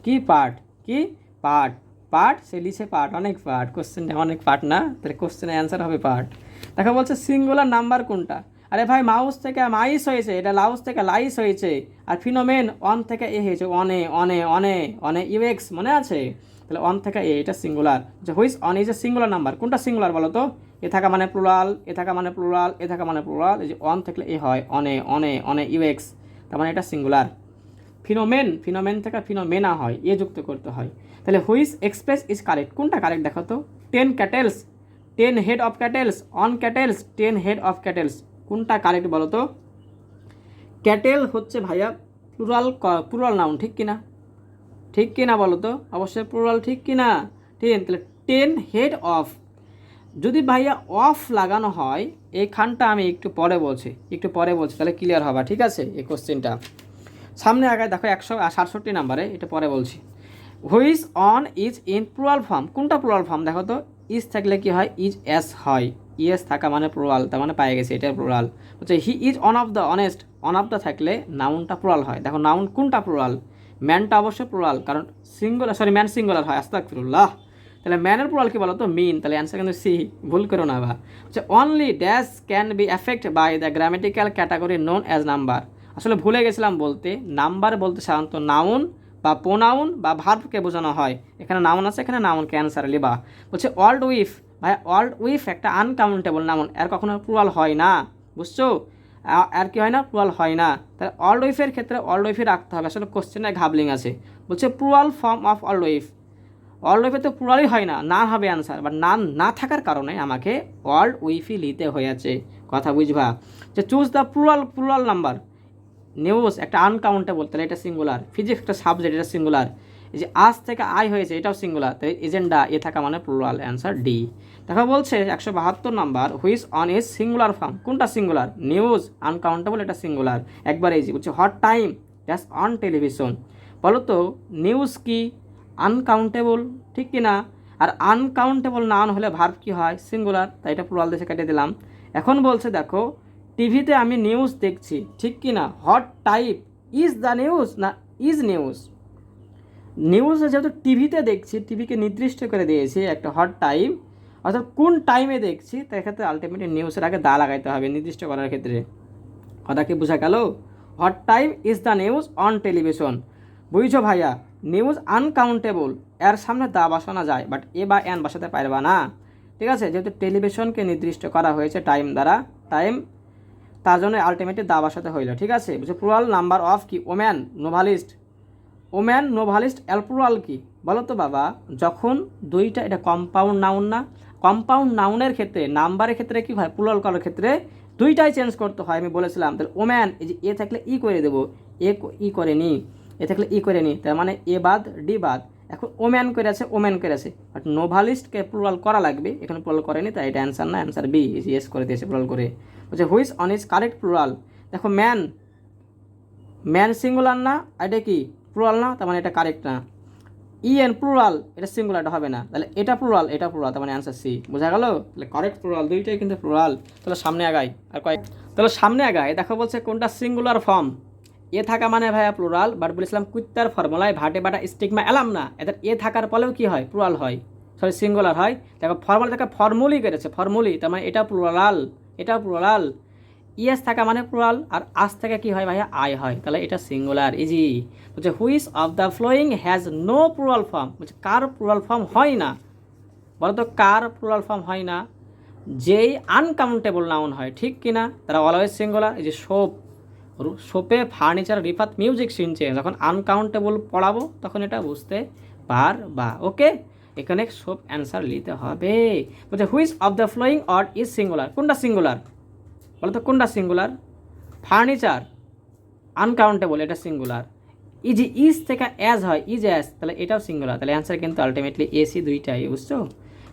কি পার্ট? কি পার্ট? পার্ট, সে লিখে পার্ট, অনেক পার্ট, কোশ্চেনটা অনেক পার্ট না, তাহলে কোশ্চেনের অ্যান্সার হবে পার্ট। দেখো বলছে সিঙ্গুলার নাম্বার কোনটা? আরে ভাই মাউস থেকে মাইস হয়েছে, এটা লাউস থেকে লাইস হয়েছে। আর ফিনোমেন অন থেকে এ হয়েছে, অনে অনে অনে অনে ইউএক্স, মনে আছে? তাহলে অন থেকে এ, এটা সিঙ্গুলার। যে which on is a singular number, কোনটা সিঙ্গুলার বলো তো? এ থাকা মানে প্লুরাল, এ থাকা মানে প্লুরাল, এ থাকা মানে প্লুরাল। এই যে অন থাকলে এ হয় অনে অনে অনে ইউএক্স, তার মানে এটা সিঙ্গুলার। ফিনোমেন থেকে ফিনোমেনা হয়, এ যুক্ত করতে হয়। তাহলে হুইচ এক্সপ্রেস ইজ কারেক্ট, কোনটা কারেক্ট দেখো তো? 10 cattles, 10 head of cattles, one cattles, 10 head of cattles, কোনটা কারেক্ট বলো তো? ক্যাটেল হচ্ছে ভাইয়া প্লুরাল নাউন, ঠিক কিনা? ঠিক কিনা বলো তো? অবশ্যই প্লুরাল, ঠিক কিনা? 10, তাহলে 10 হেড অফ। যদি ভাইয়া অফ লাগানো হয়, এইখানটা আমি একটু পরে বলছি, তাহলে ক্লিয়ার হবে, ঠিক আছে? এই কোশ্চেনটা সামনে আগে দেখো 167 নাম্বারে, এটা পরে বলছি। Which on is in plural form, কোনটা প্লুরাল ফর্ম দেখো তো? ইজ থাকলে কি হয়? ইজ এস হয়, ইএস থাকা মানে প্লুরাল, তার মানে পাই গেছে, এটা প্লুরাল। হচ্ছে he is on of the honest, on of the থাকলে নাউনটা প্লুরাল হয়। দেখো নাউন কোনটা প্লুরাল? ম্যানটা অবশ্যই প্লুরাল, কারণ ম্যান সিঙ্গুলার হয়, আস্তাগফিরুল্লাহ। তাহলে ম্যানের প্লুরাল কি বলো তো? মিন, তাহলে অ্যান্সার কিন্তু সি, ভুল করো না বা। হচ্ছে only dash can be effect by the grammatical category known as number. আসলে ভুলে গেছিলাম বলতে, নাম্বার বলতে সাধারণত নাউন বা প্রোনাউন বা ভার্বকে বোঝানো হয়। এখানে নাউন আছে, এখানে নাউনকে অ্যান্সার লিবা। বলছে অল্ড উইফ, ভাই অল্ড উইফ একটা আনকাউন্টেবল নাউন, এর কখনো প্লুরাল হয় না, বুঝছো? আর কি হয় না? প্লুরাল হয় না। তাহলে অল্ড উইফের ক্ষেত্রে অল্ড উইফই রাখতে হবে, আসলে কোশ্চেনে ঘাবলিং আছে। বলছে plural form of old wife, old উইফে তো প্লুরালই হয় না, না হবে অ্যান্সার, বাট না থাকার কারণে আমাকে অল্ড উইফই নিতে হয়েছে। কথা বুঝবা? যে choose the plural number. News একটা আনকাউন্টেবল, তাহলে এটা সিঙ্গুলার। ফিজিক্স একটা সাবজেক্ট, এটা সিঙ্গুলার। এই যে আজ থেকে আই হয়েছে, এটাও সিঙ্গুলার, তাই এজেন্ডা এ থাকা মানে প্লুরাল, অ্যান্সার ডি। দেখা বলছে 172 number, which on is singular form, কোনটা সিঙ্গুলার? নিউজ আনকাউন্টেবল, এটা সিঙ্গুলার। একবার এই যে বলছে what time that's on television, বলো তো নিউজ কি? আনকাউন্টেবল, ঠিক কি না? আর আনকাউন্টেবল নাউন হলে ভার্ব কি হয়? সিঙ্গুলার, তাই এটা প্লুরাল দেশে কেটে দিলাম। এখন বলছে দেখো টিভিতে আমি নিউজ দেখছি, ঠিক কি না? Hot type is the news না ইজ নিউজ? নিউজ যেহেতু টিভিতে দেখছি, টিভিকে নির্দিষ্ট করে দিয়েছি একটা হট টাইম, অর্থাৎ কোন টাইমে দেখছি, তাই ক্ষেত্রে আলটিমেটলি নিউজের আগে দা লাগাইতে হবে নির্দিষ্ট করার ক্ষেত্রে। কথা কি বোঝা গেল? What time is the news on television, বুঝছো ভাইয়া? নিউজ আনকাউন্টেবল, এর সামনে দা বসানো যায়, বাট এ বা এন বসাতে পারবা না, ঠিক আছে? যেহেতু টেলিভিশনকে নির্দিষ্ট করা হয়েছে টাইম দ্বারা, টাইম, তার জন্য আলটিমেটলি দা বসাতে হইল, ঠিক আছে? বুঝছো? প্লুরাল নাম্বার অফ কি? ওম্যান নোভালিস্ট, ওম্যান নোভালিস্ট এর প্লুরাল কি বলো তো বাবা? যখন দুইটা, এটা কম্পাউন্ড নাউন না? কম্পাউন্ড নাউনের ক্ষেত্রে, নাম্বারের ক্ষেত্রে কি হয়? প্লুরাল করার ক্ষেত্রে দুইটাই চেঞ্জ করতে হয়, আমি বলেছিলাম। তাহলে ওম্যান, এই যে এ থাকলে ই করে দেবো, ই করে নি, এ থাকলে ই করে নি, তার মানে এ বাদ ডি বাদ। এখন ওম্যান করে আছে, ওম্যান করে আছে, বাট নোভালিস্টকে প্লুরাল করা লাগবে, এখানে প্লুরাল করেনি, তাই এটা অ্যান্সার না, অ্যান্সার বি, এস করে দিয়েছে প্লুরাল করে। বলছে which on is correct plural. দেখো ম্যান, ম্যান সিঙ্গুলার না, এটা কি প্লুরাল না, তার মানে এটা কারেক্ট না। ইএন প্লুরাল, এটা সিঙ্গুলার, এটা হবে না, তাহলে এটা প্লুরাল, এটা প্লুরাল, তার মানে অ্যান্সার সি। বোঝা গেল? তাহলে কারেক্ট প্লুরাল, দুইটাই কিন্তু প্লুরাল। তাহলে সামনে আগাই, আর তাহলে সামনে আগায় দেখো বলছে কোনটা সিঙ্গুলার ফর্ম। এ থাকা মানে ভাইয়া প্লুরাল, বাট বলেছিলাম কুত্তার ফর্মুলায় ভাটে বাটা স্টিগমা এলাম না, এদের এ থাকার পরেও কি হয়? প্লুরাল হয়, সরি সিঙ্গুলার হয়। দেখো ফর্মুলা থেকে ফর্মুলি করেছে, ফর্মুলি, তার মানে এটা প্লুরাল, এটা প্লুরাল। ইএস থাকা মানে প্লুরাল, আর আজ থেকে কি হয় ভাইয়া? আই হয়, তাহলে এটা সিঙ্গুলার, ইজি। বলছে which of the following has no plural form, বলছে কার প্লুরাল ফর্ম হয় না? বলো তো কার প্লুরাল ফর্ম হয় না? যেই আনকাউন্টেবল নাউন হয়, ঠিক কিনা? তারা অলওয়েজ সিঙ্গুলার। এই যে সোপ, সোপে ফার্নিচার রিফাত মিউজিক শুনছে, যখন আনকাউন্টেবল পড়াবো তখন এটা বুঝতে পারবা। ওকে, এখানে সোপ অ্যান্সার নিতে হবে। বলছে which of the following word is singular, কোনটা সিঙ্গুলার বলো তো, কোনটা সিঙ্গুলার? ফার্নিচার আনকাউন্টেবল, এটা সিঙ্গুলার। ইজ থেকে অ্যাজ হয়, ইজ অ্যাজ, তাহলে এটাও সিঙ্গুলার, তাহলে অ্যান্সার কিন্তু আলটিমেটলি এসি দুইটাই, বুঝছো?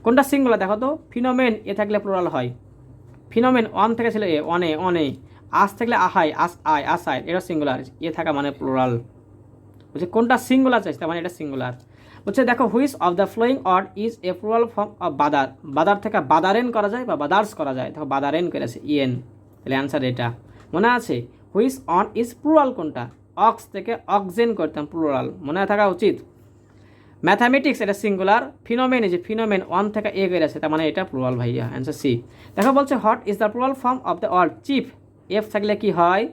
কোনটা সিঙ্গুলার দেখো তো, ফিনোমেন এ থাকলে প্লুরাল হয়, ফিনোমেন অন থেকে ছিল এ, অনে অনে, আস থাকলে আহাই, আস আয়, আসায়, এটা সিঙ্গুলার, এ থাকা মানে প্লুরাল। বলছে কোনটা সিঙ্গুলার চাইছে, তার মানে এটা সিঙ্গুলার। বলছে দেখো which of the following word is a plural form of brother, brother থেকে বাদারেন করা যায় বা বাদার্স করা যায়, দেখো বাদারেন করেছে ইএন, তাহলে অ্যান্সার এটা মনে আছে। হুইচ অন ইজ প্লুরাল কোনটা, অক্স থেকে অক্সেন করতাম, প্লুরাল মনে থাকা উচিত। ম্যাথামেটিক্স এটা সিঙ্গুলার, ফিনোমেন, এই যে ফিনোমেন ওয়ান থেকে এ গেছে, তার মানে এটা প্লুরাল ভাইয়া, অ্যান্সার সি। দেখো বলছে what is the plural form of the word chief, F থাকলে কি হয়,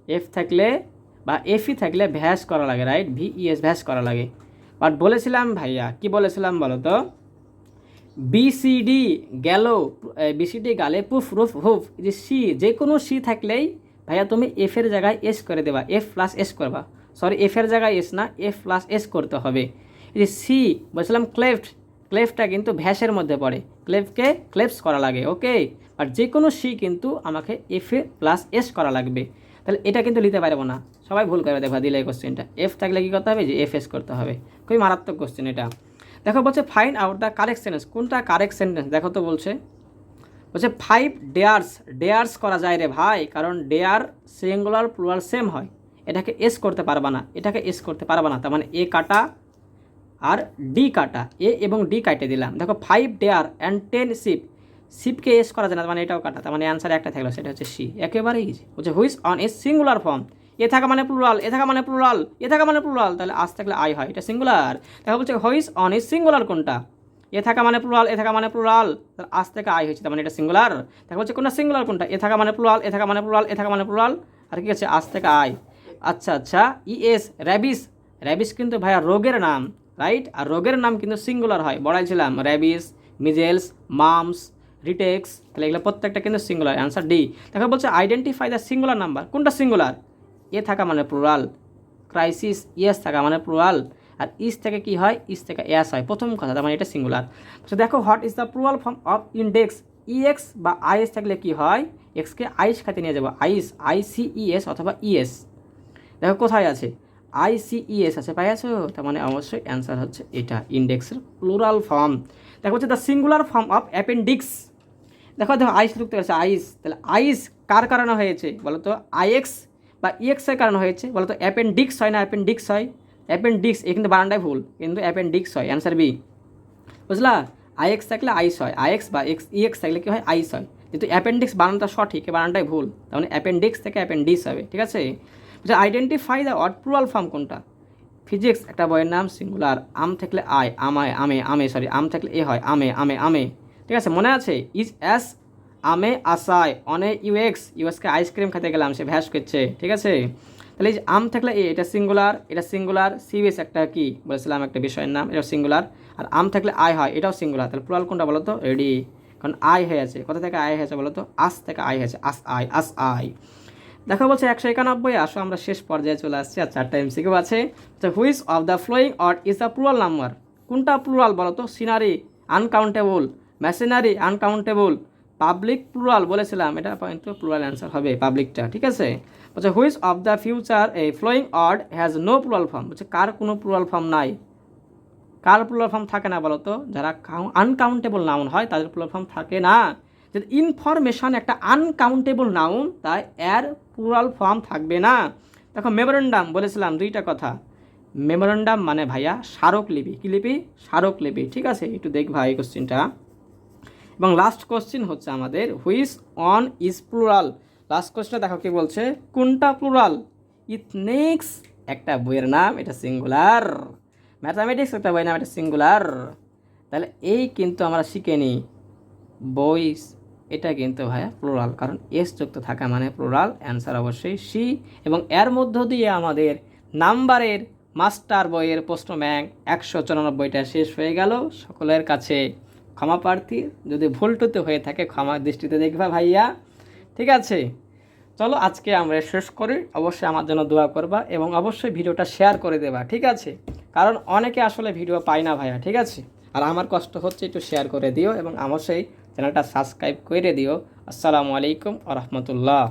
এফ থাকলে বা এফই থাকলে ভ্যাস করা লাগে, রাইট, ভিইএস ভ্যাস করা লাগে। বাট বলেছিলাম ভাইয়া, কি বলেছিলাম বলো তো, বিসিডি গেল, বিসিডি গালে পুফ রুফ হুফ, যে সি, যে কোনো সি থাকলেই ভাইয়া তুমি এফের জায়গায় এস করে দেবা, এফ প্লাস এস করবা, সরি এফের জায়গায় এস না, এফ প্লাস এস করতে হবে। এই যে সি বলছিলাম ক্লেফট, ক্লেফটটা কিন্তু ভ্যাসের মধ্যে পড়ে, ক্লেফকে ক্লেপস করা লাগে, ওকে। আর যে কোনো সি কিন্তু আমাকে এফে প্লাস এস করা লাগবে, তাহলে এটা কিন্তু নিতে পারবো না, সবাই ভুল করে দেখা দিলে এই কোশ্চেনটা, এফ থাকলে কী করতে হবে, যে এফ এস করতে হবে, খুবই মারাত্মক কোশ্চেন এটা। দেখো বলছে find out the correct sentence, কোনটা কারেক্ট সেন্টেন্স দেখো তো, বলছে 5 ডেয়ার্স, ডেয়ার্স করা যায় রে ভাই, কারণ ডেয়ার সিঙ্গুলার প্লুরাল সেম হয়, এটাকে এস করতে পারবা না, এটাকে এস করতে পারবা না, তার মানে এ কাটা আর ডি কাটা, এ এবং ডি কাটে দিলাম। দেখো 5 ডেয়ার অ্যান্ড 10 শিপ, শিপকে এস করা যায় না, মানে এটাও কাটা, তার মানে অ্যান্সার একটা থাকলো, সেটা হচ্ছে সি, একেবারেই ইজি। বলছে which one a singular form, এ থাকা মানে প্লুরাল, এ থাকা মানে প্লুরাল, এ থাকা মানে প্লুরাল, তাহলে আজ থাকলে আই হয়, এটা সিঙ্গুলার। দেখো বলছে হুইচ অন এ সিঙ্গুলার কোনটা, এ থাকা মানে প্লুরাল, এ থাকা মানে প্লুরাল, তাহলে আজ থেকে আই হয়েছে, তার মানে এটা সিঙ্গুলার। দেখো বলছে কোনটা সিঙ্গুলার কোনটা, এ থাকা মানে প্লুরাল, এ থাকা মানে প্লুরাল, এ থাকা মানে প্লুরাল, আর কি আছে আজ থেকে আই। আচ্ছা আচ্ছা, ইএস র্যাবিস, র্যাবিস কিন্তু ভাইয়া রোগের নাম, রাইট, আর রোগের নাম কিন্তু সিঙ্গুলার হয়, বড়াইছিলাম র্যাবিস, মিজেলস, মামস, রিটেক্স, তাহলে এগুলো প্রত্যেকটা কিন্তু সিঙ্গুলার, অ্যান্সার ডি। দেখো বলছে আইডেন্টিফাই দ্য সিঙ্গুলার নাম্বার, কোনটা সিঙ্গুলার, এ থাকা মানে প্লুরাল, ক্রাইসিস ইয়েস থাকা মানে প্লুরাল, আর ইস থেকে কি হয়, ইস থেকে এস হয়, প্রথম কথা, তার মানে এটা সিঙ্গুলার। তো দেখো what is the plural form of index, EX বা আইএস থাকলে কি হয়, এক্সকে আইস খাতে নিয়ে যাবো, আইস, আইসিইএস অথবা ইএস, দেখো কোথায় আছে, আইসিইএস আছে, পাই আছো, তার মানে অবশ্যই অ্যান্সার হচ্ছে এটা, ইন্ডেক্সের প্লুরাল ফর্ম। দেখো হচ্ছে the singular form of appendix, দেখো দেখো আইস যুক্ত আছে, আইস, তাহলে আইস কার কারণে হয়েছে বলো তো, আইএক্স বা ইএক্সের কারণে হয়েছে বলো তো, অ্যাপেন্ডিক্স হয় না অ্যাপেন্ডিক্স হয়, অ্যাপেন্ডিক্স, এ কিন্তু বানানটাই ভুল, কিন্তু অ্যাপেন্ডিক্স হয়, অ্যান্সার বি, বুঝলা। আইএক্স থাকলে আইস হয়, আইএক্স বা এক্স ইএক্স থাকলে কী হয়, আইস হয়, কিন্তু অ্যাপেন্ডিক্স বানানটা সঠিক, এ বানানটাই ভুল, তার মানে অ্যাপেন্ডিক্স থেকে অ্যাপেন্ডিক্স হবে, ঠিক আছে। Identify the word plural form কোনটা, ফিজিক্স একটা বইয়ের নাম, সিঙ্গুলার, আম থাকলে আয়, আমায়, আমে, আমে, সরি আম থাকলে এ হয়, আমে, আমে, আমে, ঠিক আছে, মনে আছে। ইজ অ্যাস আমে আসায়, অনে ইউএক্স, ইউএসকে আইসক্রিম খেতে গেলাম, সে ভ্যাস করছে, ঠিক আছে। তাহলে এই যে আম থাকলে এ, এটা সিঙ্গুলার, এটা সিঙ্গুলার, সিবিএস একটা কি বলেছিলাম একটা বিষয়ের নাম, এটা সিঙ্গুলার, আর আম থাকলে আয় হয়, এটাও সিঙ্গুলার, তাহলে প্লুরাল কোনটা বলো তো, রেডি, কারণ আয় হয়েছে, কোথা থেকে আয় হয়েছে বলো তো, আস থেকে আয় হয়েছে, আস আয়, আস আয়। দেখো বলছে 191, আসো আমরা শেষ পর্যায়ে চলে আসছি, আর 4টা এমসিকিউ আছে। Which of the following word is the plural number, কোনটা প্লুরাল বলো তো, scenery uncountable, machinery uncountable, public plural বলেছিলাম, এটা কিন্তু প্লুরাল অ্যান্সার হবে পাবলিকটা, ঠিক আছে। বলছে which of the future a following word has no plural form, বলছে কার কোনো প্লুরাল ফর্ম নাই, কার প্লুরাল ফর্ম থাকে না বলো তো, যারা আনকাউন্টেবল নাউন হয় তাদের প্লুরাল ফর্ম থাকে না, যদি ইনফরমেশন একটা আনকাউন্টেবল নাউন, তাই এর প্লুরাল ফর্ম থাকবে না। দেখো মেমোরেন্ডাম বলেছিলাম, দুইটা কথা, মেমোরেন্ডাম মানে ভাইয়া স্মারকলিপি, কী লিপি, স্মারকলিপি, ঠিক আছে, একটু দেখবা এই কোশ্চেনটা। এবং লাস্ট কোশ্চেন হচ্ছে আমাদের which on is plural, last কোশ্চেনটা দেখো কি বলছে, কোনটা প্লুরাল, ইথনিক্স একটা বইয়ের নাম, এটা সিঙ্গুলার, ম্যাথামেটিক্স একটা বইয়ের নাম, এটা সিঙ্গুলার, তাহলে এই কিন্তু আমরা শিখে নিই, বইস এটা কিন্তু ভাইয়া প্লুরাল, কারণ এস যুক্ত থাকা মানে প্লুরাল, অ্যান্সার অবশ্যই সি। এবং এর মধ্য দিয়ে আমাদের নাম্বারের মাস্টার বইয়ের প্রশ্ন ব্যাংক 194টা শেষ হয়ে গেল। সকলের কাছে ক্ষমা প্রার্থী, যদি ভুল টুতে হয়ে থাকে ক্ষমা দৃষ্টিতে দেখবা ভাইয়া, ঠিক আছে। চলো আজকে আমরা শেষ করি। অবশ্যই আমার জন্য দোয়া করবা এবং অবশ্যই ভিডিওটা শেয়ার করে দেবা, ঠিক আছে? কারণ অনেকে আসলে ভিডিও পায় না ভাইয়া, ঠিক আছে? আর আমার কষ্ট হচ্ছে, একটু শেয়ার করে দিও এবং অবশ্যই চ্যানেলটা সাবস্ক্রাইব করে দিও। আসসালামু আলাইকুম ওয়া রাহমাতুল্লাহ।